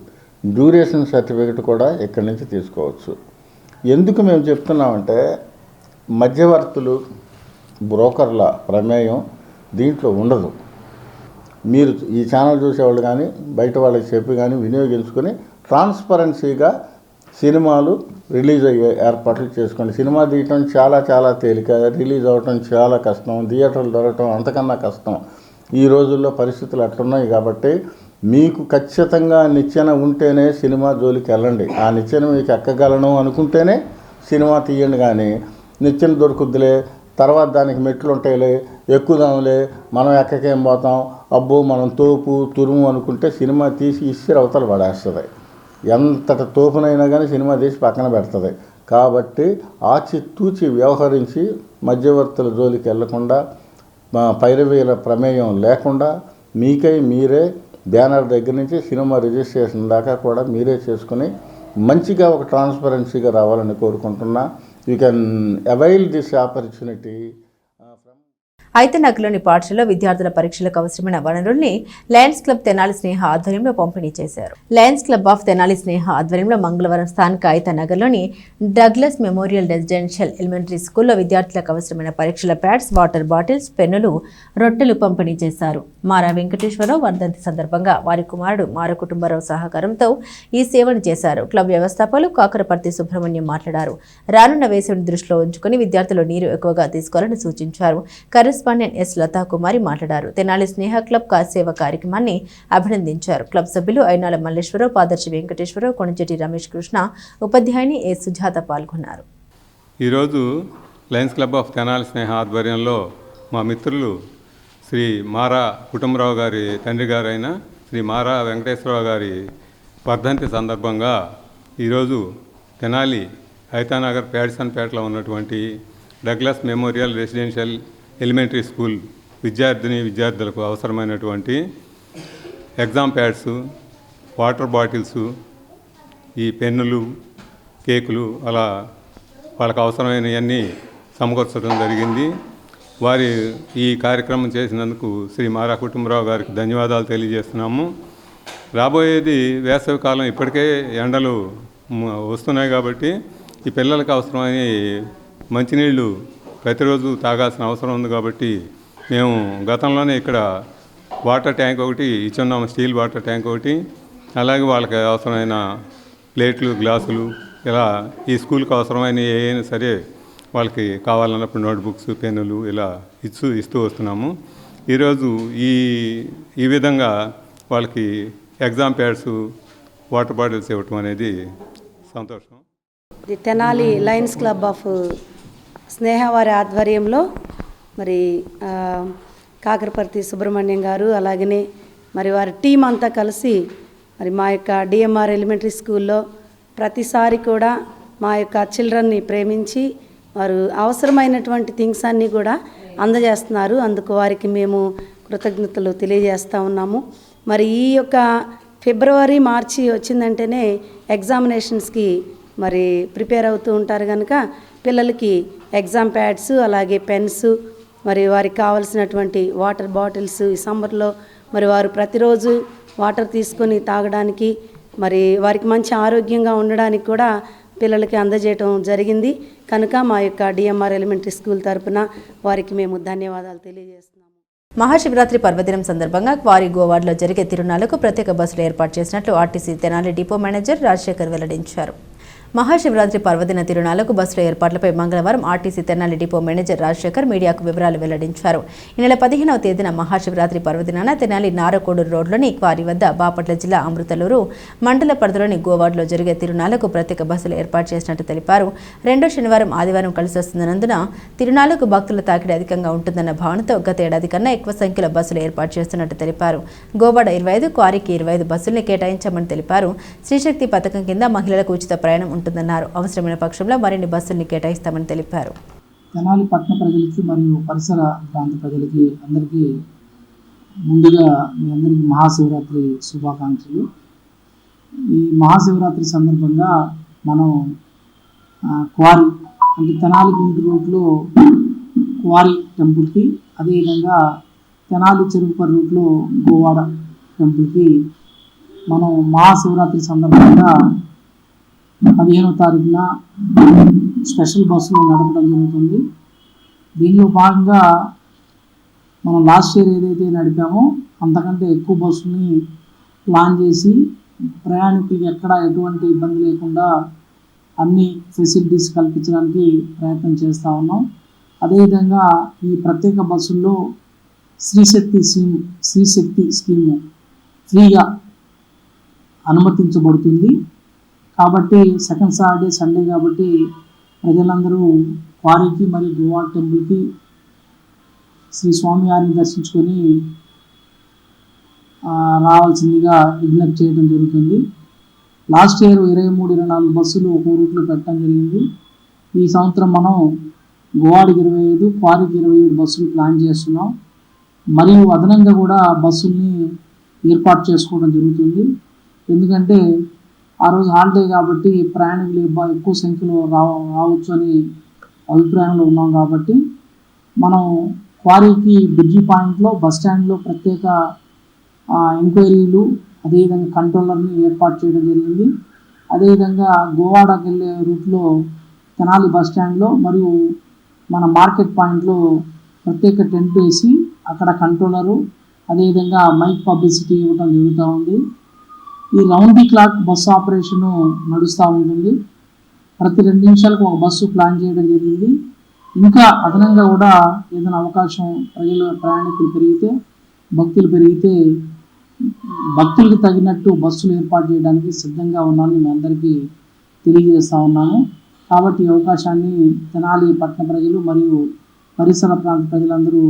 J: డ్యూరేషన్ సర్టిఫికెట్ కూడా ఇక్కడి నుంచి తీసుకోవచ్చు. ఎందుకు మేము చెప్తున్నామంటే మధ్యవర్తులు, బ్రోకర్ల ప్రమేయం దీంట్లో ఉండదు. మీరు ఈ ఛానల్ చూసేవాళ్ళు కానీ బయట వాళ్ళకి చెప్పి కానీ వినియోగించుకొని ట్రాన్స్పరెన్సీగా సినిమాలు రిలీజ్ అయ్యే ఏర్పాట్లు చేసుకోండి. సినిమా తీయటం చాలా చాలా తేలిక, రిలీజ్ అవ్వటం చాలా కష్టం, థియేటర్లు దొరకటం అంతకన్నా కష్టం. ఈ రోజుల్లో పరిస్థితులు అట్లున్నాయి కాబట్టి మీకు ఖచ్చితంగా నిచ్చెన ఉంటేనే సినిమా జోలికి వెళ్ళండి. ఆ నిచ్చెన మీకు ఎక్కగలను అనుకుంటేనే సినిమా తీయండి. కానీ నిచ్చెన దొరుకుద్దిలే, తర్వాత దానికి మెట్లు ఉంటాయిలే, ఎక్కుదాంలే, మనం ఎక్కకేం పోతాం, అబ్బో మనం తోపు తురుము అనుకుంటే సినిమా తీసి ఇసిరి అవతల పడేస్తుంది. ఎంతటి తోపునైనా కానీ సినిమా తీసి పక్కన పెడుతుంది. కాబట్టి ఆచితూచి వ్యవహరించి మధ్యవర్తుల జోలికి వెళ్లకుండా, పైరవీల ప్రమేయం లేకుండా మీకై మీరే బ్యానర్ దగ్గర నుంచి సినిమా రిజిస్ట్రేషన్ దాకా కూడా మీరే చేసుకుని మంచిగా ఒక ట్రాన్స్పరెన్సీగా రావాలని కోరుకుంటున్నా. You can avail this opportunity.
A: ఐతనగర్లోని పాఠశాలలో విద్యార్థుల పరీక్షలకు అవసరమైన వనరుల్ని లయన్స్ క్లబ్ తెనాలి స్నేహ ఆధ్వర్యంలో పంపిణీ చేశారు. లయన్స్ క్లబ్ ఆఫ్ తెనాలి స్నేహ ఆధ్వర్యంలో మంగళవారం స్థానిక ఐతనగర్లోని డగ్లస్ మెమోరియల్ రెసిడెన్షియల్ ఎలిమెంటరీ స్కూల్లో విద్యార్థులకు అవసరమైన పరీక్షల ప్యాడ్స్, వాటర్ బాటిల్స్, పెన్నులు, రొట్టెలు పంపిణీ చేశారు. మారా వెంకటేశ్వరరావు వర్ధంతి సందర్భంగా వారి కుమారుడు మార కుటుంబరావు సహకారంతో ఈ సేవను చేశారు. క్లబ్ వ్యవస్థాపకులు కాకరపర్తి సుబ్రహ్మణ్యం మాట్లాడారు. రానున్న వేసవిని దృష్టిలో ఉంచుకుని విద్యార్థులు నీరు ఎక్కువగా తీసుకోవాలని సూచించారు. కరెస్పాండెంట్ ఎస్ లతా కుమారి మాట్లాడారు. తెనాలి స్నేహ క్లబ్ సేవ కార్యక్రమాన్ని అభినందించారు. క్లబ్ సభ్యులు అయినాల మల్లేశ్వరరావు, పాదర్శి వెంకటేశ్వరరావు, కొణిచెట్టి రమేష్ కృష్ణ, ఉపాధ్యాయుని ఏ సుజాత పాల్గొన్నారు.
K: ఈరోజు లయన్స్ క్లబ్ ఆఫ్ తెనాలి స్నేహ ఆధ్వర్యంలో మా మిత్రులు శ్రీ మారా కుటుంబరావు గారి తండ్రి గారైన శ్రీ మారా వెంకటేశ్వరరావు గారి వర్ధంతి సందర్భంగా ఈరోజు తెనాలి ఐతానగర్ ప్యాడిసన్పేటలో ఉన్నటువంటి Douglas memorial residential elementary school విద్యార్థులకు అవసరమైనటువంటి ఎగ్జామ్ ప్యాడ్స్, వాటర్ బాటిల్స్, ఈ పెన్నులు, కేకులు అలా వాళ్ళకు అవసరమైనవన్నీ సమకూర్చడం జరిగింది. వారి ఈ కార్యక్రమం చేసినందుకు శ్రీ మారా కుటుంబరావు గారికి ధన్యవాదాలు తెలియజేస్తున్నాము. రాబోయేది వేసవి కాలం, ఇప్పటికే ఎండలు వస్తున్నాయి కాబట్టి ఈ పిల్లలకు అవసరమైన మంచినీళ్ళు ప్రతిరోజు తాగాల్సిన అవసరం ఉంది. కాబట్టి మేము గతంలోనే ఇక్కడ వాటర్ ట్యాంక్ ఒకటి ఇచ్చున్నాము, స్టీల్ వాటర్ ట్యాంక్ ఒకటి, అలాగే వాళ్ళకి అవసరమైన ప్లేట్లు, గ్లాసులు, ఇలా ఈ స్కూల్కి అవసరమైన ఏదైనా సరే వాళ్ళకి కావాలన్నప్పుడు నోట్బుక్స్, పెన్నులు ఇలా ఇస్తూ వస్తున్నాము. ఈరోజు ఈ విధంగా వాళ్ళకి ఎగ్జామ్ ప్యాడ్స్, వాటర్ బాటిల్స్ ఇవ్వటం అనేది సంతోషం.
L: The Tenali lions club of Sneha వారి ఆధ్వర్యంలో మరి కాకరపర్తి సుబ్రహ్మణ్యం గారు అలాగనే మరి వారి టీం అంతా కలిసి మరి మా యొక్క డిఎంఆర్ ఎలిమెంటరీ స్కూల్లో ప్రతిసారి కూడా మా యొక్క చిల్డ్రన్ని ప్రేమించి వారు అవసరమైనటువంటి థింగ్స్ అన్నీ కూడా అందజేస్తున్నారు. అందుకు వారికి మేము కృతజ్ఞతలు తెలియజేస్తూ ఉన్నాము. మరి ఈ యొక్క ఫిబ్రవరి మార్చి వచ్చిందంటేనే ఎగ్జామినేషన్స్కి మరి ప్రిపేర్ అవుతూ ఉంటారు కనుక పిల్లలకి ఎగ్జామ్ ప్యాడ్స్ అలాగే పెన్స్ మరి వారికి కావాల్సినటువంటి వాటర్ బాటిల్స్ ఈ సమ్మర్లో మరి వారు ప్రతిరోజు వాటర్ తీసుకొని తాగడానికి మరి వారికి మంచి ఆరోగ్యంగా ఉండడానికి కూడా పిల్లలకి అందజేయటం జరిగింది కనుక మా యొక్క డిఎంఆర్ ఎలిమెంటరీ స్కూల్ తరపున వారికి మేము ధన్యవాదాలు తెలియజేస్తున్నాము.
A: మహాశివరాత్రి పర్వదినం సందర్భంగా క్వారీ గోవాడ్లో జరిగే తిరునాళ్లకు ప్రత్యేక బస్సులు ఏర్పాటు చేసినట్లు RTC Tenali depot manager Rajasekhar వెల్లడించారు. మహాశివరాత్రి పర్వదిన తిరునాళ్లకు బస్సుల ఏర్పాట్లపై మంగళవారం RTC Tenali depot manager Rajasekhar మీడియాకు వివరాలు వెల్లడించారు. ఈ నెల 15వ తేదీన మహాశివరాత్రి పర్వదినాన తెనాలి నారకోడూరు రోడ్లోని క్వారీ వద్ద బాపట్ల జిల్లా అమృతలూరు మండల పరిధిలోని గోవాడ్లో జరిగే తిరునాళ్లకు ప్రత్యేక బస్సులు ఏర్పాటు చేసినట్టు తెలిపారు. రెండో శనివారం ఆదివారం కలిసి వస్తున్నందున తిరునాళ్లకు భక్తుల తాకిడి అధికంగా ఉంటుందన్న భావనతో గత ఏడాది కన్నా ఎక్కువ సంఖ్యలో బస్సులు ఏర్పాటు చేస్తున్నట్టు తెలిపారు. గోవాడ 25, క్వారీకి 25 బస్సుల్ని కేటాయించామని తెలిపారు. శ్రీశక్తి పథకం కింద మహిళలకు ఉచిత ప్రయాణం ఉంటుందన్నారు. అవసరమైన పక్షంలో మరిన్ని బస్సుల్ని కేటాయిస్తామని తెలిపారు.
M: తెనాలి పట్టణ ప్రజలకి మరియు పరిసర ప్రాంత ప్రజలకి అందరికీ ముందుగా మీ అందరికీ మహాశివరాత్రి శుభాకాంక్షలు. ఈ మహాశివరాత్రి సందర్భంగా మనం క్వారీ అంటే తెనాలి గుంటూరు రూట్లో క్వారీ టెంపుల్కి, అదేవిధంగా తెనాలి చెరుకుపర్రు రూట్లో గోవాడ టెంపుల్కి మనం మహాశివరాత్రి సందర్భంగా 15వ తారీఖున స్పెషల్ బస్సులు నడపడం జరుగుతుంది. దీనిలో భాగంగా మనం లాస్ట్ ఇయర్ ఏదైతే నడిపామో అంతకంటే ఎక్కువ బస్సుని ప్లాన్ చేసి ప్రయాణికులకి ఎక్కడ ఎటువంటి ఇబ్బంది లేకుండా అన్ని ఫెసిలిటీస్ కల్పించడానికి ప్రయత్నం చేస్తూ ఉన్నాం. అదేవిధంగా ఈ ప్రత్యేక బస్సుల్లో శ్రీశక్తి స్కీము ఫ్రీగా అనుమతించబడుతుంది. కాబట్టి సెకండ్ సాటర్డే సండే కాబట్టి ప్రజలందరూ క్వారీకి మరియు గోవా టెంపుల్కి శ్రీ స్వామివారిని దర్శించుకొని రావాల్సిందిగా విజ్ఞప్తి చేయడం జరుగుతుంది. లాస్ట్ ఇయర్ 23-24 బస్సులు ఒక రూట్లో పెట్టడం జరిగింది. ఈ సంవత్సరం మనం గోవాడికి 25, క్వారీకి 27 బస్సులు ప్లాన్ చేస్తున్నాం. మరియు అదనంగా కూడా బస్సుల్ని ఏర్పాటు చేసుకోవడం జరుగుతుంది. ఎందుకంటే ఆ రోజు హాలిడే కాబట్టి ప్రయాణికులు ఎక్కువ సంఖ్యలో రావచ్చు అని అభిప్రాయంలో ఉన్నాం. కాబట్టి మనం క్వారీకి బ్రిడ్జి పాయింట్లో బస్ స్టాండ్లో ప్రత్యేక ఎంక్వైరీలు అదేవిధంగా కంట్రోలర్ని ఏర్పాటు చేయడం జరిగింది. అదేవిధంగా గోవాడకి వెళ్ళే రూట్లో తెనాలి బస్ స్టాండ్లో మరియు మన మార్కెట్ పాయింట్లో ప్రత్యేక టెంట్ వేసి అక్కడ కంట్రోలరు అదేవిధంగా మైక్ పబ్లిసిటీ ఇవ్వడం జరుగుతూ ఉంది. ఈ round the clock bus operation నడుస్తూ ఉంటుంది. ప్రతి 2 నిమిషాలకు ఒక బస్సు ప్లాన్ చేయడం జరిగింది. ఇంకా అదనంగా కూడా ఏదైనా అవకాశం ప్రయాణికులు పెరిగితే భక్తులకు తగినట్టు బస్సులు ఏర్పాటు చేయడానికి సిద్ధంగా ఉన్నానని మీ అందరికీ తెలియజేస్తూ ఉన్నాను. కాబట్టి ఈ అవకాశాన్ని తెనాలి పట్టణ ప్రజలు మరియు పరిసర ప్రాంత ప్రజలందరూ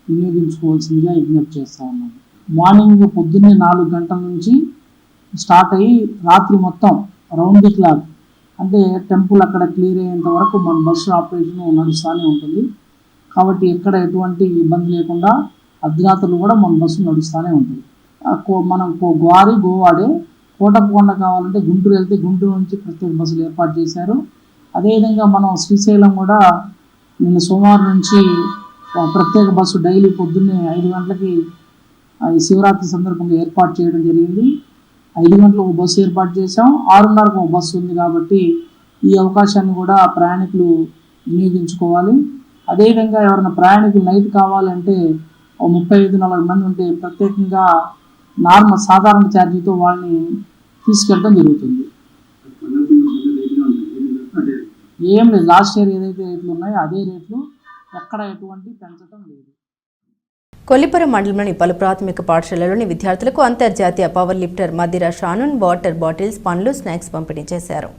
M: వినియోగించుకోవాల్సిందిగా విజ్ఞప్తి చేస్తూ ఉన్నాను. మార్నింగ్ పొద్దున్నే 4 గంటల నుంచి స్టార్ట్ అయ్యి రాత్రి మొత్తం రౌండ్ ది క్లాక్ అంటే టెంపుల్ అక్కడ క్లియర్ అయ్యేంత వరకు మన బస్సు ఆపరేషన్ నడుస్తూనే ఉంటుంది. కాబట్టి ఎక్కడ ఎటువంటి ఇబ్బంది లేకుండా అర్ధరాత్రులు కూడా మన బస్సు నడుస్తూనే ఉంటుంది. మనం గోవాడే కోటప్పకొండ కావాలంటే గుంటూరు వెళ్తే గుంటూరు నుంచి ప్రత్యేక బస్సులు ఏర్పాటు చేశారు. అదేవిధంగా మనం శ్రీశైలం కూడా నిన్న సోమవారం నుంచి ప్రత్యేక బస్సు డైలీ పొద్దున్నే 5 గంటలకి ఈ శివరాత్రి సందర్భంగా ఏర్పాటు చేయడం జరిగింది. 5 గంటలకు ఒక బస్సు ఏర్పాటు చేసాం. 6:30కు ఒక బస్సు ఉంది. కాబట్టి ఈ అవకాశాన్ని కూడా ప్రయాణికులు వినియోగించుకోవాలి. అదేవిధంగా ఎవరైనా ప్రయాణికులు నైట్ కావాలంటే 35-40 మంది ఉంటే ప్రత్యేకంగా సాధారణ ఛార్జీతో వాళ్ళని తీసుకెళ్ళడం జరుగుతుంది. ఏం లేదు, లాస్ట్ ఇయర్ ఏదైతే రేట్లు ఉన్నాయో అదే రేట్లు, ఎక్కడ ఎటువంటి పెంచడం లేదు.
A: కొల్లిపురం మండలంలోని పలు ప్రాథమిక పాఠశాలలోని విద్యార్థులకు అంతర్జాతీయ power lifter Madira Shanun water bottles, పండ్లు, స్నాక్స్ పంపిణీ చేశారు.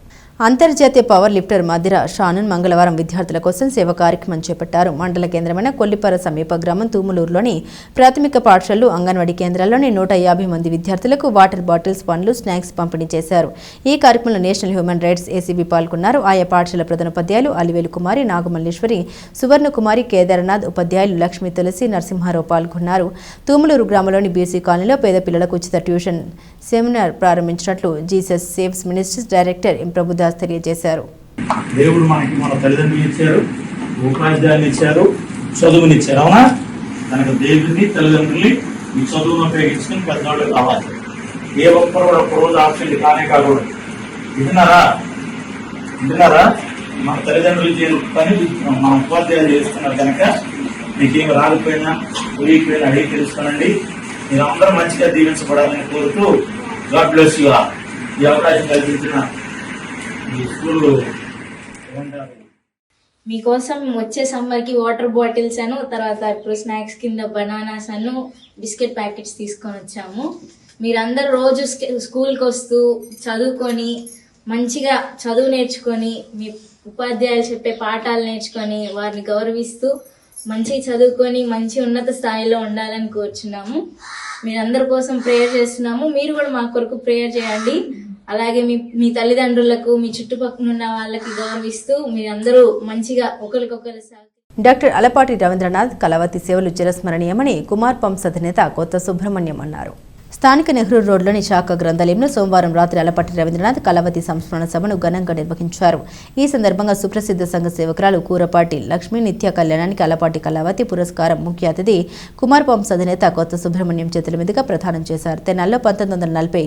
A: అంతర్జాతీయ పవర్ లిఫ్టర్ మధిర షానున్ మంగళవారం విద్యార్థుల కోసం సేవ కార్యక్రమం చేపట్టారు. మండల కేంద్రమైన కొల్లిపర సమీప గ్రామం తూములూరులోని ప్రాథమిక పాఠశాలలు, అంగన్వాడీ కేంద్రాల్లోని 150 మంది విద్యార్థులకు వాటర్ బాటిల్స్, పండ్లు, స్నాక్స్ పంపిణీ చేశారు. ఈ కార్యక్రమంలో నేషనల్ హ్యూమన్ రైట్స్ ఏసీబీ పాల్గొన్నారు. ఆయా పాఠశాల ప్రధానోపాధ్యాయులు అలివేలు కుమారి, నాగమల్లేశ్వరి, సువర్ణకుమారి, కేదారనాథ్, ఉపాధ్యాయులు లక్ష్మీ, తులసి, నరసింహారావు పాల్గొన్నారు. తూములూరు గ్రామంలోని బీసీ కాలనీలో పేద పిల్లలకు ఉచిత ట్యూషన్ సెమినార్ ప్రారంభించినట్లు Jesus saves ministries director M Prabhudas తెలియజేశారు.
N: దేవుడు మనకి మన తల్లిదండ్రులు ఇచ్చారు, ఉపాధ్యాయులు ఇచ్చారు, చదువునిచ్చారు. అవునా? కనుక దేవుడిని, తల్లిదండ్రుల్ని ఈ చదువును ఉపయోగించుకుని పెద్దవాళ్ళు కావాలి. ఏ ఒక్కరు కూడా ఒక రోజు ఆప్షన్ కానే కాకూడదు. వింటున్నారా? మన తల్లిదండ్రులు చేయని పని మన ఉపాధ్యాయులు చేస్తున్నారు. కనుక మీకేమి రాకపోయినా ఉరిగిపోయినా అడిగి తెలుసుకోనండి. మీరు అందరూ మంచిగా దీవించబడాలని కోరుతూ గాడ్ బ్లెస్ యు ఆల్. ఈ అవకాశం కల్పించిన ఈ స్కూల్
O: మీకోసం వచ్చే సమ్మర్కి వాటర్ బాటిల్స్ అను, తర్వాత ఇప్పుడు స్నాక్స్ కింద బనానాస్ అను, బిస్కెట్ ప్యాకెట్స్ తీసుకొని వచ్చాము. మీరందరూ రోజు స్కూల్కి వస్తూ చదువుకొని మంచిగా చదువు నేర్చుకొని, మీ ఉపాధ్యాయులు చెప్పే పాఠాలు నేర్చుకొని, వారిని గౌరవిస్తూ మంచిగా చదువుకొని మంచి ఉన్నత స్థాయిలో ఉండాలని కోరుచున్నాము. మీరందరి కోసం ప్రేయర్ చేస్తున్నాము. మీరు కూడా మా కొరకు ప్రేయర్ చేయండి. అలాగే మీ తల్లిదండ్రులకు, మీ చుట్టుపక్కల ఉన్న వాళ్ళకి గౌరవిస్తూ మీరందరూ మంచిగా ఒకరికొకరు
A: డాక్టర్ అలపాటి రవీంద్రనాథ్ కలవతి సేవలు చిరస్మరణీయమని కుమార్ పంప్స్ అధినేత కొత్త సుబ్రహ్మణ్యం అన్నారు. స్థానిక నెహ్రూ రోడ్లోని శాఖ గ్రంథాలయంలో సోమవారం రాత్రి అలపాటి రవీంద్రనాథ్ కలవతి సంస్మరణ సభను ఘనంగా నిర్వహించారు. ఈ సందర్భంగా సుప్రసిద్ధ సంఘ సేవకురాలు కూరపాటి లక్ష్మీ నిత్య కళ్యాణానికి అలపాటి కలవతి పురస్కారం ముఖ్య అతిథి కుమార్ పంప్స్ అధినేత కొత్త సుబ్రహ్మణ్యం చేతుల మీదుగా ప్రదానం చేశారు. తెనాల్లో 1940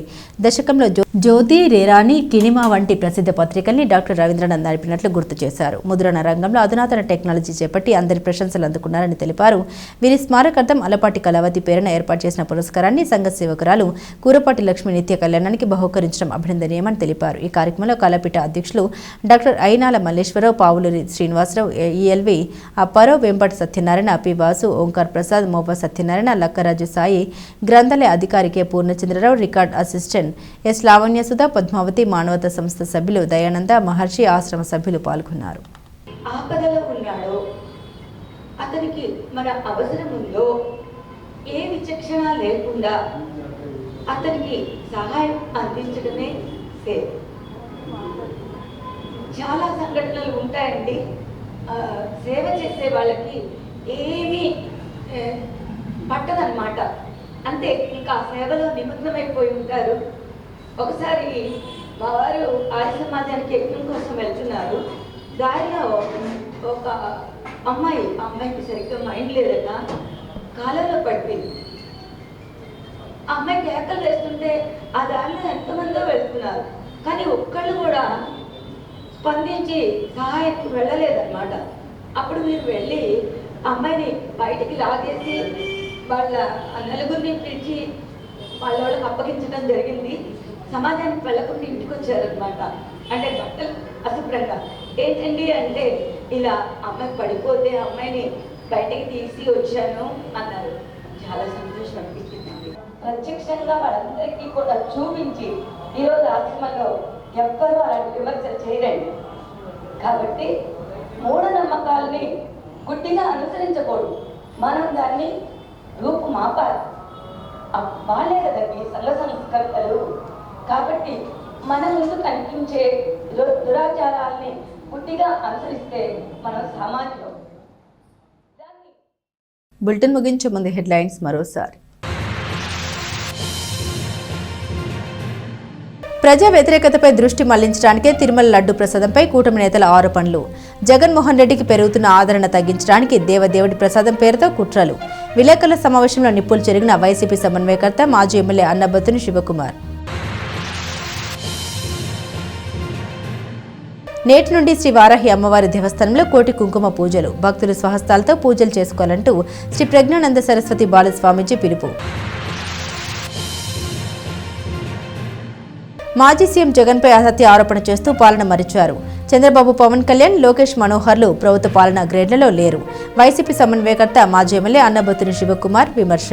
A: దశకంలో జ్యోతి, రేరాణి, కినిమా వంటి ప్రసిద్ధ పత్రికల్ని డాక్టర్ రవీంద్రనాథ్ నడిపినట్లు గుర్తు చేశారు. ముద్రణ రంగంలో అధునాతన టెక్నాలజీ చేపట్టి అందరి ప్రశంసలు అందుకున్నారని తెలిపారు. వీరి స్మారకార్థం అలపాటి కలవతి పేరున ఏర్పాటు చేసిన పురస్కారాన్ని సంఘ సేవకురాలు కూరపాటి లక్ష్మీ నిత్య కళ్యాణానికి బహుకరించడం అభినందనీయమని తెలిపారు. ఈ కార్యక్రమంలో కళాపీఠ అధ్యక్షులు doctor Ayinala Malleswararao, Pavuluri Srinivasarao, ELV Apparao, Vempati Satyanarayana, P Vasu, Omkar Prasad, Mopa Satyanarayana, Lakkaraju Sai, గ్రంథాలయ అధికారి K Purnachandrarao, record assistant S Lavanyasudha, Padmavathi, మానవతా సంస్థ సభ్యులు దయానంద, మహర్షి ఆశ్రమ సభ్యులు పాల్గొన్నారు.
P: ఆపదలో ఉన్నాడో, అతనికి మన అవసరం ఉందో ఏ విచక్షణ లేకుండా అతనికి సహాయం అందించడమే సేవ. చాలా సంఘటనలు ఉంటాయండి. సేవ చేసే వాళ్ళకి ఏమీ పట్టదన్నమాట. అంతే, ఇంకా ఆ సేవలో నిమగ్నమైపోయి ఉంటారు. ఒకసారి మా వారు ఆర్య సమాజానికి యజ్ఞం కోసం వెళ్తున్నారు. దారిలో ఒక అమ్మాయికి సరిగ్గా మైండ్ లేదట, కాలంలో పడిపోయింది. ఆ అమ్మాయి కేకలు వేస్తుంటే ఆ దారిలో ఎంతమందో వెళ్తున్నారు, కానీ ఒక్కళ్ళు కూడా స్పందించి సహాయకు వెళ్ళలేదన్నమాట. అప్పుడు మీరు వెళ్ళి అమ్మాయిని బయటికి లాగేసి వాళ్ళ నలుగురిని పిలిచి వాళ్ళకి అప్పగించడం జరిగింది. సమాజానికి వెళ్ళకుండా ఇంటికి వచ్చారనమాట. అంటే బట్టలు అశుభ్రంగా ఏంటండి అంటే, ఇలా అమ్మాయి పడిపోతే అమ్మాయిని బయటికి తీసి వచ్చాను అన్నారు. చాలా సంతోషం అనిపించిందండి. ప్రత్యక్షంగా వాళ్ళందరికీ కూడా చూపించి ఈరోజు ఆశ్రమంలో ఎవ్వరూ అలాంటి విమర్శలు చేయరండి. కాబట్టి మూఢనమ్మకాలని గుడ్డిగా అనుసరించకూడదు. మనం దాన్ని రూపుమాపాలి. వాళ్ళే కదండి సల్ల సంస్కర్తలు. కాబట్టి మన ముందు కనిపించే దురాచారాల్ని గుడ్డిగా అనుసరిస్తే మనం సమాజంలో.
A: బులెటిన్ ముగించే ముందు హెడ్లైన్స్ మరోసారి. ప్రజా వ్యతిరేకతపై దృష్టి మళ్లించడానికే తిరుమల లడ్డు ప్రసాదంపై కూటమి నేతల ఆరోపణలు. జగన్మోహన్ రెడ్డికి పెరుగుతున్న ఆదరణ తగ్గించడానికి దేవదేవుడి ప్రసాదం పేరుతో కుట్రలు. విలేకరుల సమావేశంలో నిప్పులు చెరిగిన వైసీపీ సమన్వయకర్త మాజీ ఎమ్మెల్యే అన్నబత్తుని శివకుమార్. నేటి నుండి శ్రీ వారాహి అమ్మవారి దేవస్థానంలో కోటి కుంకుమ పూజలు. భక్తులు స్వహస్తాలతో పూజలు చేసుకోవాలంటూ శ్రీ ప్రజ్ఞానంద సరస్వతి బాలస్వామీజీ పిలుపు. మాజీ సీఎం జగన్పై అసత్య ఆరోపణ చేస్తూ పాలన మరిచారు. చంద్రబాబు, పవన్ కళ్యాణ్, లోకేష్ మనోహర్లు ప్రభుత్వ పాలన గ్రేడ్లలో లేరు. వైసీపీ సమన్వయకర్త మాజీ ఎమ్మెల్యే అన్నబత్తుని శివకుమార్ విమర్శ.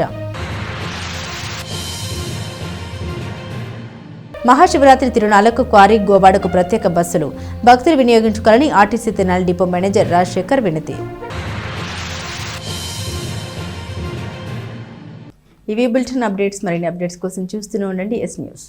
A: మహాశివరాత్రి తిరునాళ్లకు క్వారీ గోవాడకు ప్రత్యేక బస్సులు భక్తులు వినియోగించుకోవాలని RTC Tenali depot manager Rajasekhar వినతి. ఇవి బులెటిన్ అప్డేట్స్. మరిన్ని అప్డేట్స్ కోసం చూస్తూనే ఉండండి ఎస్ న్యూస్.